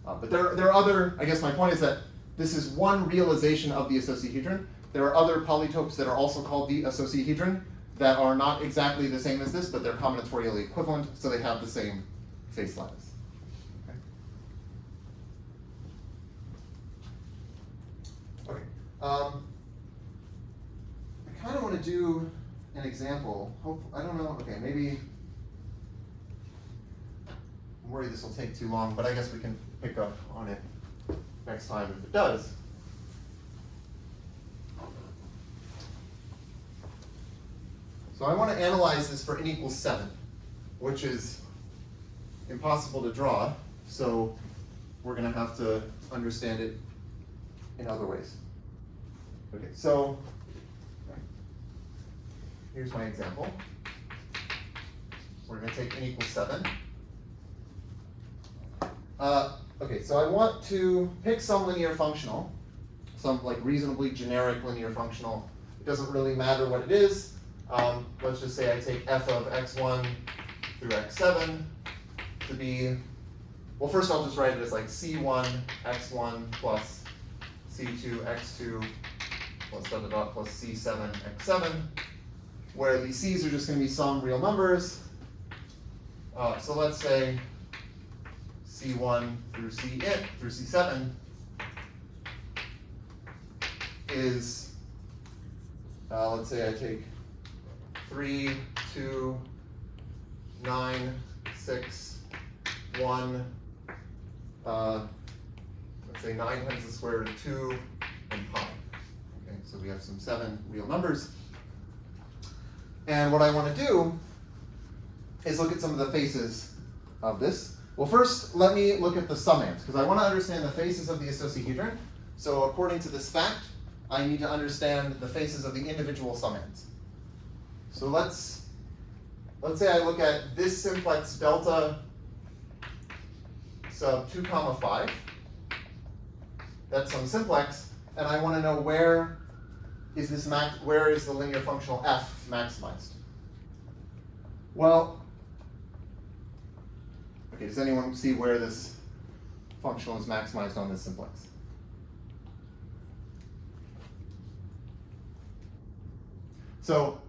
But there are other, I guess my point is that this is one realization of the associahedron. There are other polytopes that are also called the associahedron that are not exactly the same as this, but they're combinatorially equivalent, so they have the same face lattice. Okay. I kind of want to do an example. I don't know. Okay, maybe. I'm worried this will take too long, but I guess we can pick up on it next time if it does. So I want to analyze this for n equals 7, which is impossible to draw, so we're going to have to understand it in other ways. Okay, so here's my example. We're going to take n equals 7. Okay, so I want to pick some linear functional, some like reasonably generic linear functional. It doesn't really matter what it is. let's just say I take f of x1 through x7 to be, well, first I'll just write it as like c1 x1 plus c2 x2 plus dot dot dot plus c7 x7, where the c's are just going to be some real numbers. So let's say c1 through c7 is, let's say I take 3, 2, 9, 6, 1, let's say 9 times the square root of 2, and pi. Okay, so we have some 7 real numbers. And what I want to do is look at some of the faces of this. Well, first, let me look at the summands, because I want to understand the faces of the icosahedron. So according to this fact, I need to understand the faces of the individual summands. So let's say I look at this simplex delta sub 2 comma 5. That's some simplex, and I want to know where is the linear functional f maximized. Well, okay, does anyone see where this functional is maximized on this simplex? So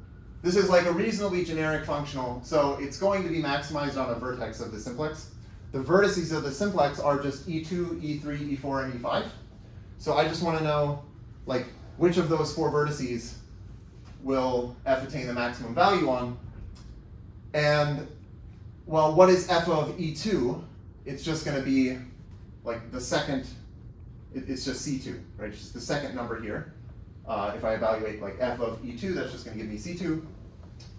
this is like a reasonably generic functional, so it's going to be maximized on a vertex of the simplex. The vertices of the simplex are just E2, E3, E4, and E5. So I just want to know, like, which of those 4 vertices will f attain the maximum value on. And, well, what is f of E2? It's just going to be, like, the second, it's just C2, right? It's just the second number here. If I evaluate like f of E2, that's just going to give me C2.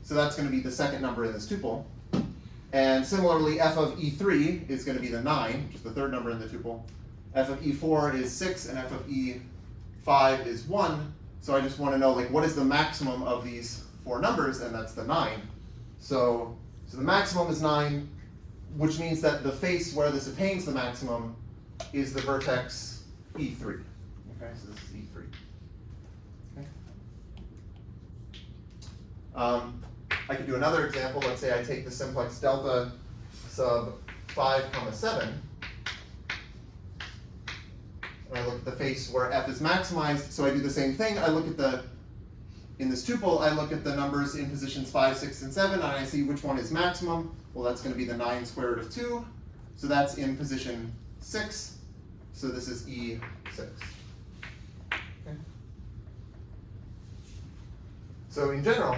So that's going to be the second number in this tuple. And similarly, f of E3 is going to be the 9, which is the third number in the tuple. F of E4 is 6, and f of E5 is 1. So I just want to know, like, what is the maximum of these 4 numbers, and that's the 9. So the maximum is 9, which means that the face where this attains the maximum is the vertex E3. Okay, so this is E3. I could do another example. Let's say I take the simplex delta sub 5 comma 7, and I look at the face where f is maximized. So I do the same thing. I look at in this tuple, I look at the numbers in positions 5, 6, and 7, and I see which one is maximum. Well, that's going to be the 9 square root of 2. So that's in position 6. So this is E6. Okay. So in general,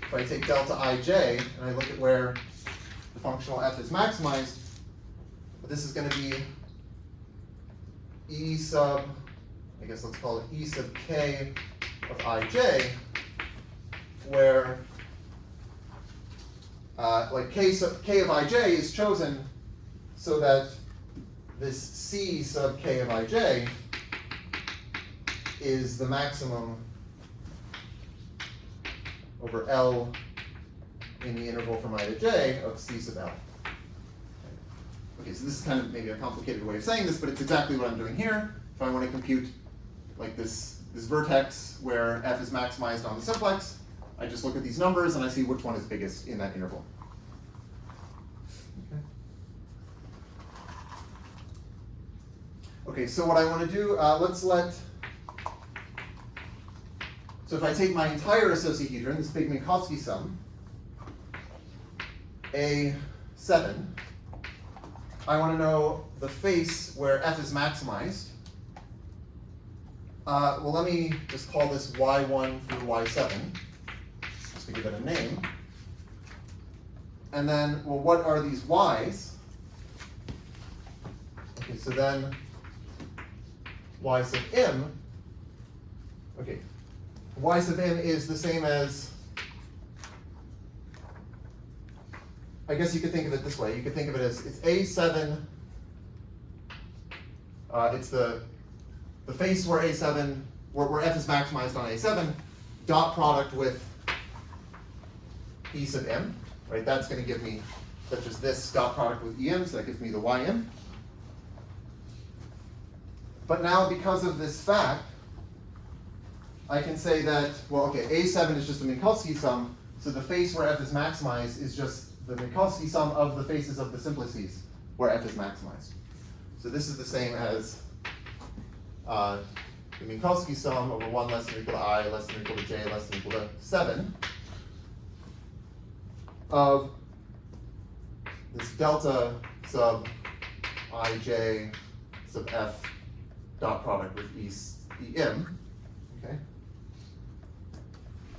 if I take delta ij and I look at where the functional f is maximized, this is going to be E sub, I guess let's call it E sub k of ij, where like k of ij is chosen so that this C sub k of ij is the maximum over L in the interval from I to j of C sub L. Okay, so this is kind of maybe a complicated way of saying this, but it's exactly what I'm doing here. If I want to compute like this vertex where f is maximized on the simplex, I just look at these numbers and I see which one is biggest in that interval. Okay, so what I want to do, so if I take my entire icosahedron, this big Minkowski sum, A7, I want to know the face where f is maximized. Well, let me just call this y1 through y7, just to give it a name. And then, well, what are these y's? Okay, so then y sub m, okay, y sub m is the same as, I guess you could think of it this way. You could think of it as, it's A7, it's the face where A7, where f is maximized on A7, dot product with E sub m, right? That's going to give me, that's just this dot product with EM, so that gives me the ym. But now because of this fact, I can say that, well, okay, A7 is just a Minkowski sum, so the face where f is maximized is just the Minkowski sum of the faces of the simplices where f is maximized. So this is the same as the Minkowski sum over 1 less than or equal to I less than or equal to j less than or equal to 7 of this delta sub ij sub f dot product with em. Okay.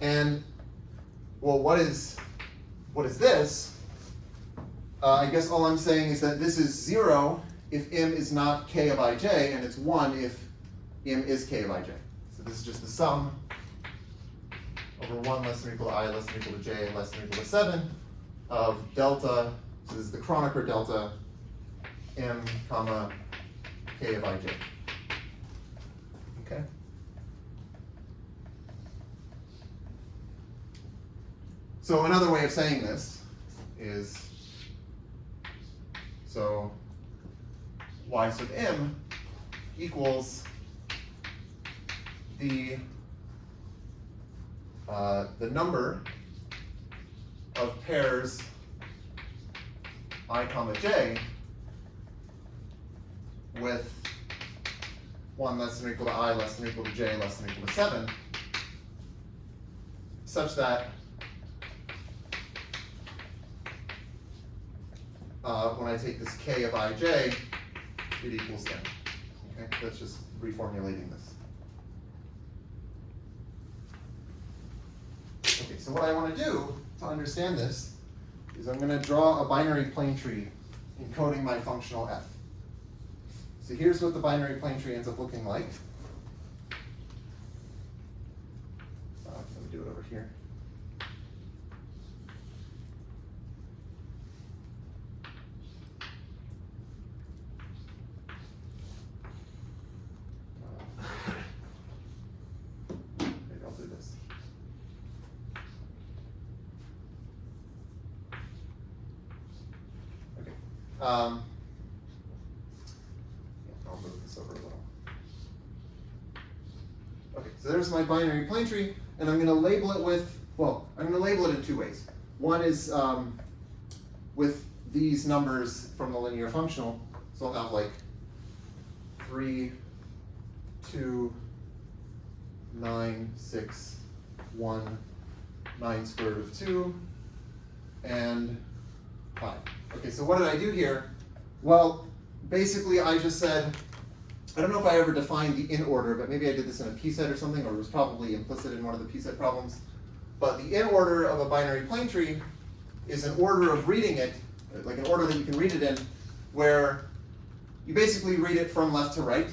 And well, what is this? I guess all I'm saying is that this is 0 if m is not k of ij, and it's 1 if m is k of ij. So this is just the sum over 1 less than or equal to I less than or equal to j less than or equal to 7 of delta, so this is the Kronecker delta, m comma k of ij. Okay. So another way of saying this is, so y sub m equals the number of pairs I comma j with 1 less than or equal to I less than or equal to j less than or equal to 7, such that when I take this k of ij, it equals m. Okay, that's just reformulating this. Okay, so what I want to do to understand this is I'm going to draw a binary plane tree encoding my functional f. So here's what the binary plane tree ends up looking like. Let me do it over here. Maybe I'll do this. Okay. I'll move this over a little. Okay, so there's my binary plane tree, and I'm going to label it with, well, I'm going to label it in two ways. One is with these numbers from the linear functional, so I'll have like 3, 2, 9, 6, 1, 9 square root of 2, and 5. Okay, so what did I do here? Well, basically I just said, I don't know if I ever defined the in order, but maybe I did this in a p-set or something, or it was probably implicit in one of the p-set problems. But the in order of a binary plane tree is an order of reading it, like an order that you can read it in, where you basically read it from left to right.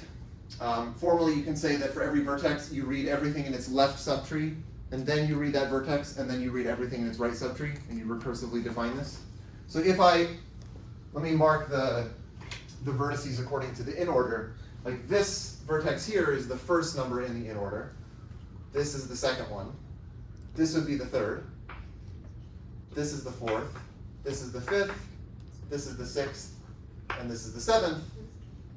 Formally, you can say that for every vertex, you read everything in its left subtree, and then you read that vertex, and then you read everything in its right subtree, and you recursively define this. So if let me mark the vertices according to the in order. Like this vertex here is the first number in the in order. This is the second one. This would be the third. This is the fourth. This is the fifth. This is the sixth. And this is the seventh.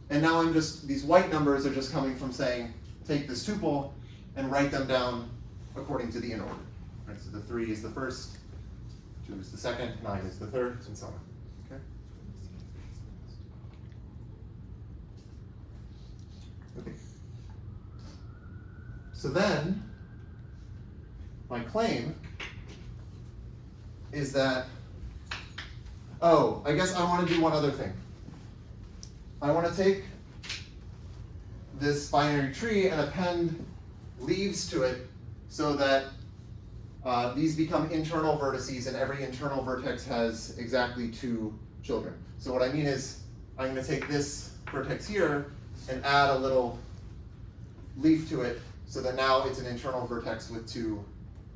And now these white numbers are just coming from saying, take this tuple and write them down according to the in order. Right? So the 3 is the first, 2 is the second, 9 is the third, and so on. Okay? Okay. So then, my claim is that, oh, I guess I want to do one other thing. I want to take this binary tree and append leaves to it so that these become internal vertices, and every internal vertex has exactly 2 children. So what I mean is, I'm going to take this vertex here and add a little leaf to it so that now it's an internal vertex with 2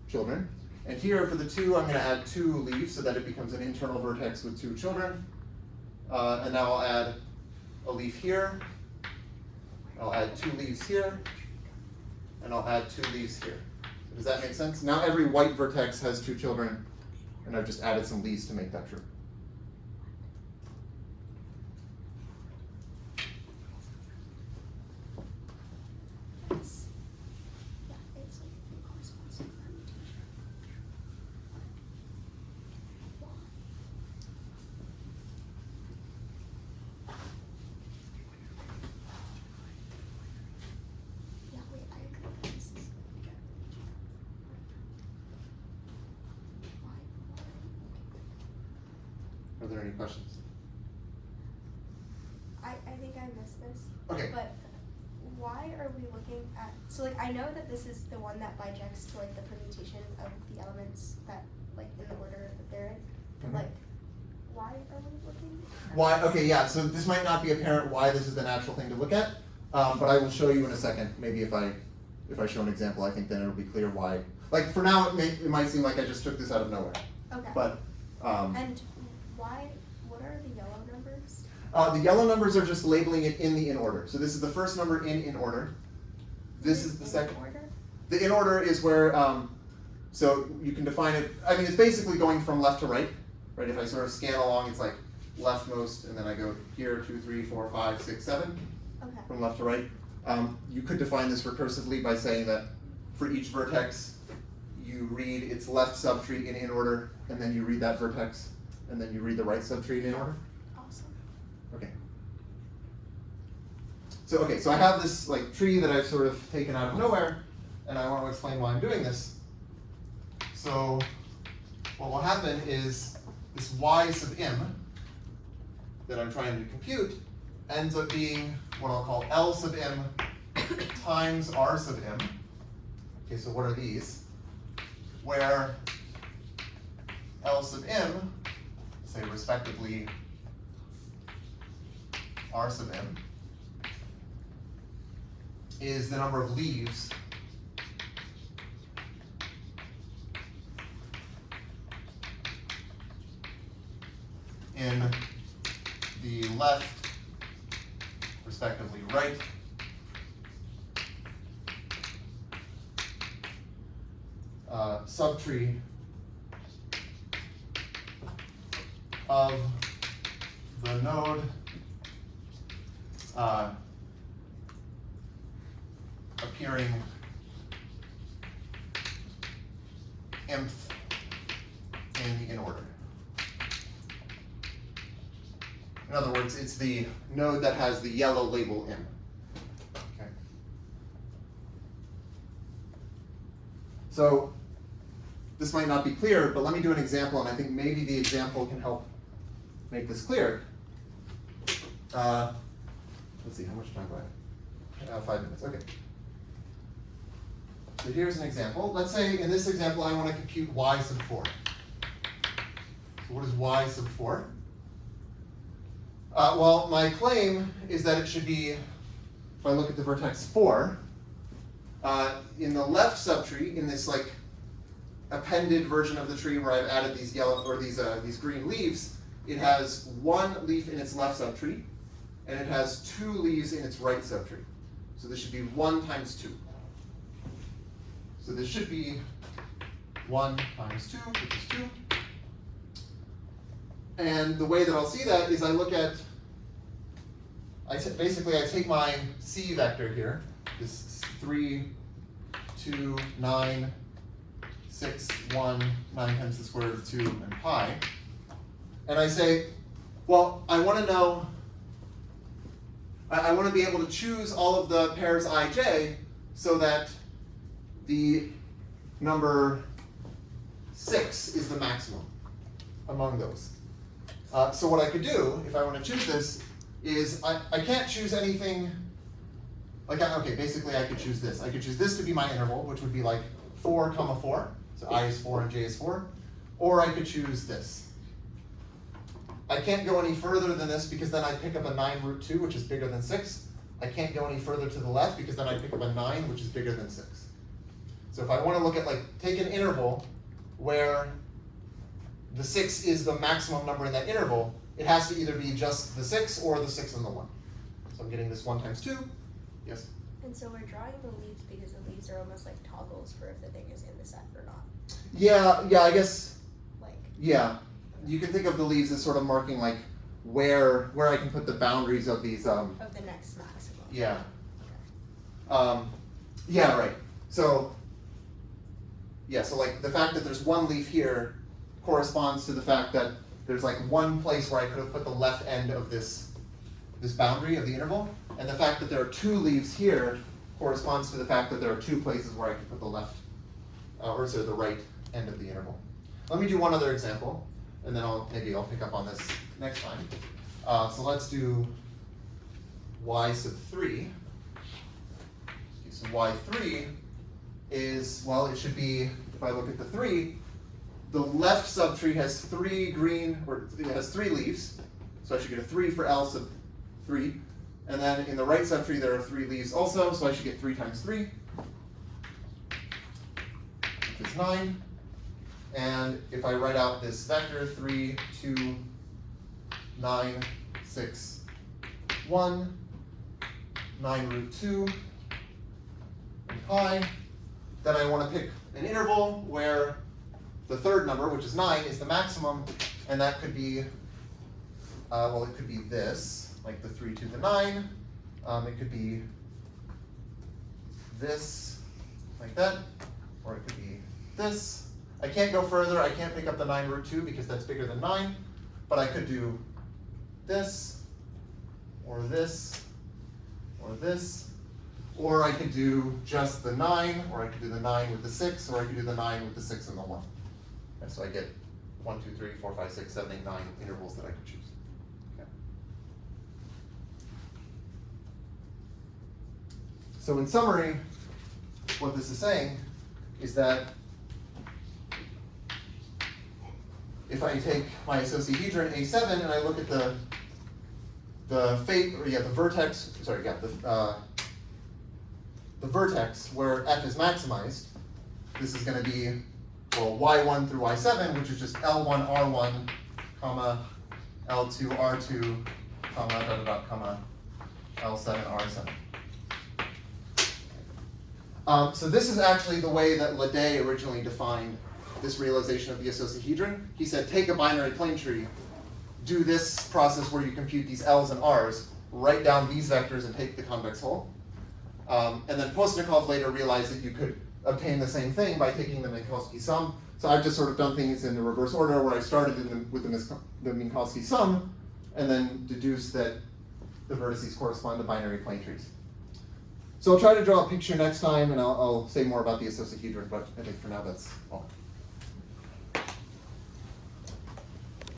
children. And here for the 2, I'm going to add 2 leaves so that it becomes an internal vertex with 2 children. And now I'll add a leaf here. I'll add 2 leaves here. And I'll add 2 leaves here. Does that make sense? Now every white vertex has 2 children, and I've just added some leaves to make that true. there any questions? I think I missed this. Okay. But why are we looking at, so like I know that this is the one that bijects to like the permutation of the elements that like in the order that they're in. But Mhm. like, why are we looking at Why? Okay, yeah. So this might not be apparent why this is the natural thing to look at, but I will show you in a second. Maybe if I show an example, I think then it'll be clear why. Like for now, it might seem like I just took this out of nowhere, Okay. but And why, what are the yellow numbers? the yellow numbers are just labeling it in the in order. So this is the first number in order. This is the second. Order? The in order is where, so you can define it, I mean, it's basically going from left to right, right? If I sort of scan along, it's like leftmost, and then I go here, 2, 3, 4, 5, 6, 7, Okay. from left to right. You could define this recursively by saying that for each vertex, you read its left subtree in order, and then you read that vertex, and then you read the right subtree in order. Awesome. Okay. So I have this like tree that I've sort of taken out of nowhere, and I want to explain why I'm doing this. So what will happen is this y sub m that I'm trying to compute ends up being what I'll call L sub m times R sub m. Okay, so what are these? Where L sub m, say respectively R sub m, is the number of leaves in the left, respectively right, subtree of the node appearing mth in the in order. In other words, it's the node that has the yellow label m. Okay. So this might not be clear, but let me do an example, and I think maybe the example can help make this clear. Let's see, how much time do I have? 5 minutes, okay. So here's an example. Let's say in this example I want to compute y sub 4. So what is y sub 4? Well, my claim is that it should be, if I look at the vertex 4, in the left subtree, in this like appended version of the tree where I've added these yellow or these green leaves, it has 1 leaf in its left subtree, and it has 2 leaves in its right subtree. So this should be 1 times 2. So this should be 1 times 2, which is 2. And the way that I'll see that is I look at, basically I take my C vector here, this 3, 2, 9, 6, 1, 9 times the square root of 2, and pi. And I say, well, I want to know, I want to be able to choose all of the pairs ij so that the number 6 is the maximum among those. So what I could do, if I want to choose this, is I can't choose anything, like, okay, basically I could choose this. I could choose this to be my interval, which would be like 4, 4, so I is 4 and j is 4, or I could choose this. I can't go any further than this because then I pick up a 9 root 2, which is bigger than 6. I can't go any further to the left because then I pick up a 9, which is bigger than 6. So if I want to look at, like, take an interval where the 6 is the maximum number in that interval, it has to either be just the 6 or the 6 and the 1. So I'm getting this 1 times 2. Yes? And so we're drawing the leaves because the leaves are almost like toggles for if the thing is in the set or not. Yeah, I guess, Like, yeah. You can think of the leaves as sort of marking like where I can put the boundaries of these. of the next maximum. Yeah. Yeah, right. So, yeah, so like the fact that there's 1 leaf here corresponds to the fact that there's like 1 place where I could have put the left end of this boundary of the interval, and the fact that there are 2 leaves here corresponds to the fact that there are 2 places where I could put the left, or sorry, the right end of the interval. Let me do one other example. and then maybe I'll pick up on this next time. So let's do y sub 3. So y3 is, well, it should be, if I look at the 3, the left subtree has 3 green, or it has 3 leaves. So I should get a 3 for L sub 3. And then in the right subtree there are 3 leaves also, so I should get 3 times 3, which is 9. And if I write out this vector 3, 2, 9, 6, 1, 9 root 2, and pi, then I want to pick an interval where the third number, which is 9, is the maximum, and that could be, well, it could be this, like the 3 to the 9. It could be this, like that, or it could be this. I can't go further. I can't pick up the 9 root 2 because that's bigger than 9, but I could do this, or this, or this, or I could do just the 9, or I could do the 9 with the 6, or I could do the 9 with the 6 and the 1. And so I get 1, 2, 3, 4, 5, 6, 7, 8, 9 intervals that I could choose. Okay. So in summary, what this is saying is that if I take my icosahedron A7 and I look at the vertex, sorry, yeah, the vertex where f is maximized, this is going to be, well, y1 through y7, which is just L1 R1, comma L2 R2, comma dot dot dot, comma L7 R7. So this is actually the way that Ledet originally defined this realization of the icosahedron. He said, take a binary plane tree, do this process where you compute these L's and R's, write down these vectors and take the convex hull. And then Postnikov later realized that you could obtain the same thing by taking the Minkowski sum. So I've just sort of done things in the reverse order where I started with the Minkowski sum and then deduced that the vertices correspond to binary plane trees. So I'll try to draw a picture next time and I'll say more about the icosahedron, but I think for now that's all.